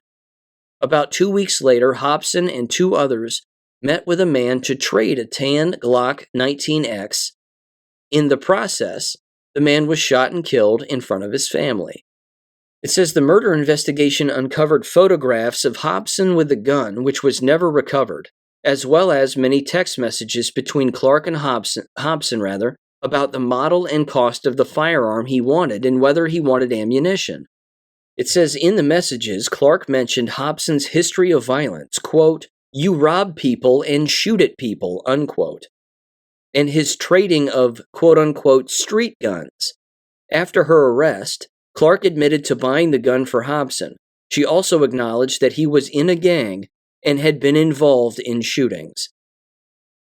About 2 weeks later, Hobson and 2 others met with a man to trade a tan Glock 19X. In the process, the man was shot and killed in front of his family. It says the murder investigation uncovered photographs of Hobson with the gun, which was never recovered, as well as many text messages between Clark and Hobson about the model and cost of the firearm he wanted and whether he wanted ammunition. It says in the messages, Clark mentioned Hobson's history of violence, quote, "You rob people and shoot at people," unquote, and his trading of quote-unquote street guns. After her arrest, Clark admitted to buying the gun for Hobson. She also acknowledged that he was in a gang and had been involved in shootings.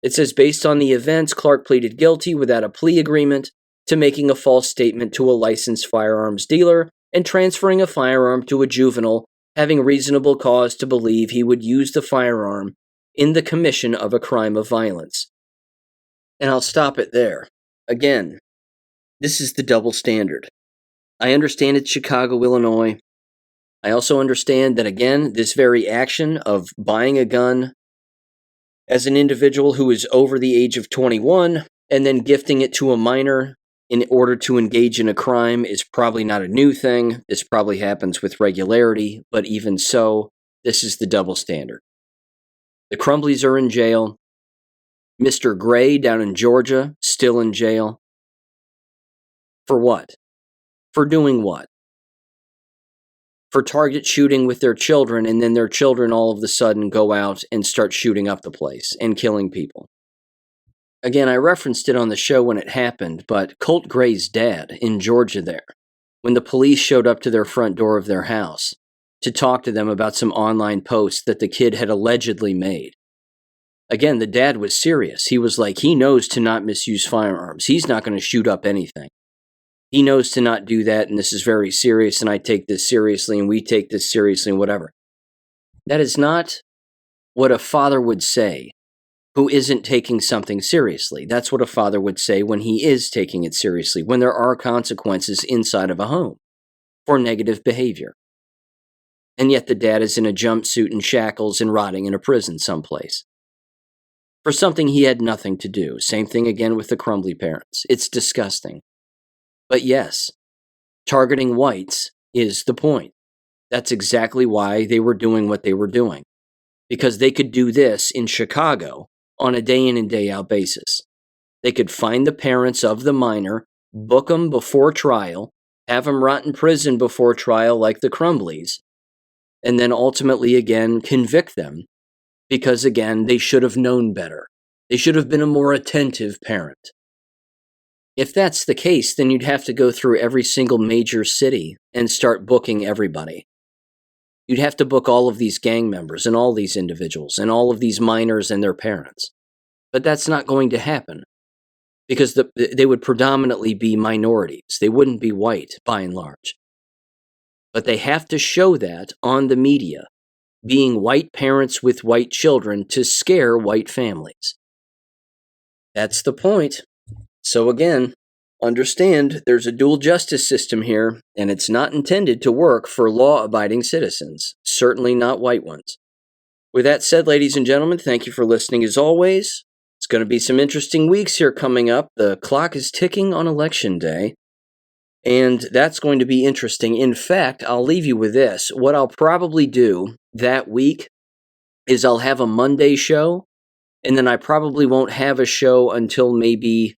It says based on the events, Clark pleaded guilty without a plea agreement to making a false statement to a licensed firearms dealer and transferring a firearm to a juvenile having reasonable cause to believe he would use the firearm in the commission of a crime of violence. And I'll stop it there. Again, this is the double standard. I understand it's Chicago, Illinois. I also understand that, again, this very action of buying a gun as an individual who is over the age of 21 and then gifting it to a minor in order to engage in a crime is probably not a new thing. This probably happens with regularity, but even so, this is the double standard. The Crumbleys are in jail. Mr. Gray down in Georgia, still in jail. For what? For doing what? For target shooting with their children, and then their children all of a sudden go out and start shooting up the place and killing people. Again, I referenced it on the show when it happened, but Colt Gray's dad in Georgia there, when the police showed up to their front door of their house to talk to them about some online posts that the kid had allegedly made. Again, the dad was serious. He was like, he knows to not misuse firearms. He's not going to shoot up anything. He knows to not do that, and this is very serious, and I take this seriously, and we take this seriously, and whatever. That is not what a father would say who isn't taking something seriously. That's what a father would say when he is taking it seriously, when there are consequences inside of a home for negative behavior. And yet the dad is in a jumpsuit and shackles and rotting in a prison someplace for something he had nothing to do. Same thing again with the Crumbly parents. It's disgusting. But yes, targeting whites is the point. That's exactly why they were doing what they were doing. Because they could do this in Chicago on a day in and day out basis. They could find the parents of the minor, book them before trial, have them rot in prison before trial like the Crumblies, and then ultimately again convict them because again they should have known better. They should have been a more attentive parent. If that's the case, then you'd have to go through every single major city and start booking everybody. You'd have to book all of these gang members and all these individuals and all of these minors and their parents. But that's not going to happen because they would predominantly be minorities. They wouldn't be white by and large. But they have to show that on the media, being white parents with white children to scare white families. That's the point. So again, understand there's a dual justice system here, and it's not intended to work for law-abiding citizens, certainly not white ones. With that said, ladies and gentlemen, thank you for listening as always. It's going to be some interesting weeks here coming up. The clock is ticking on Election Day, and that's going to be interesting. In fact, I'll leave you with this. What I'll probably do that week is I'll have a Monday show, and then I probably won't have a show until maybe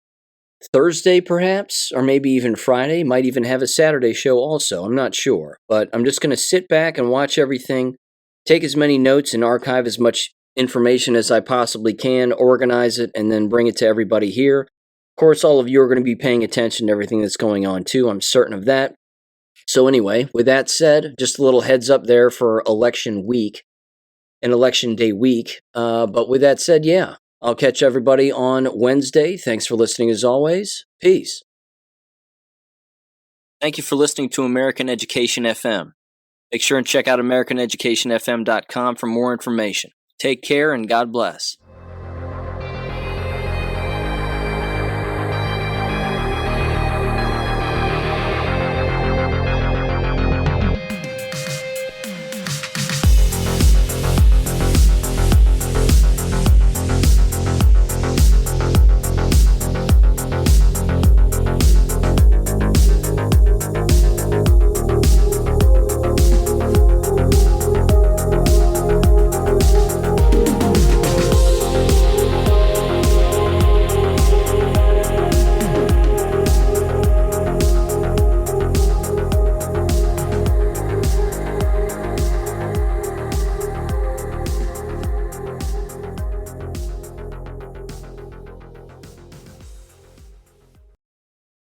Thursday, perhaps, or maybe even Friday. Might even have a Saturday show also. I'm not sure. But I'm just going to sit back and watch everything, take as many notes and archive as much information as I possibly can, organize it, and then bring it to everybody here. Of course, all of you are going to be paying attention to everything that's going on, too. I'm certain of that. So anyway, with that said, just a little heads up there for election week and election day week. But with that said, yeah. I'll catch everybody on Wednesday. Thanks for listening as always. Peace. Thank you for listening to American Education FM. Make sure and check out AmericanEducationFM.com for more information. Take care and God bless.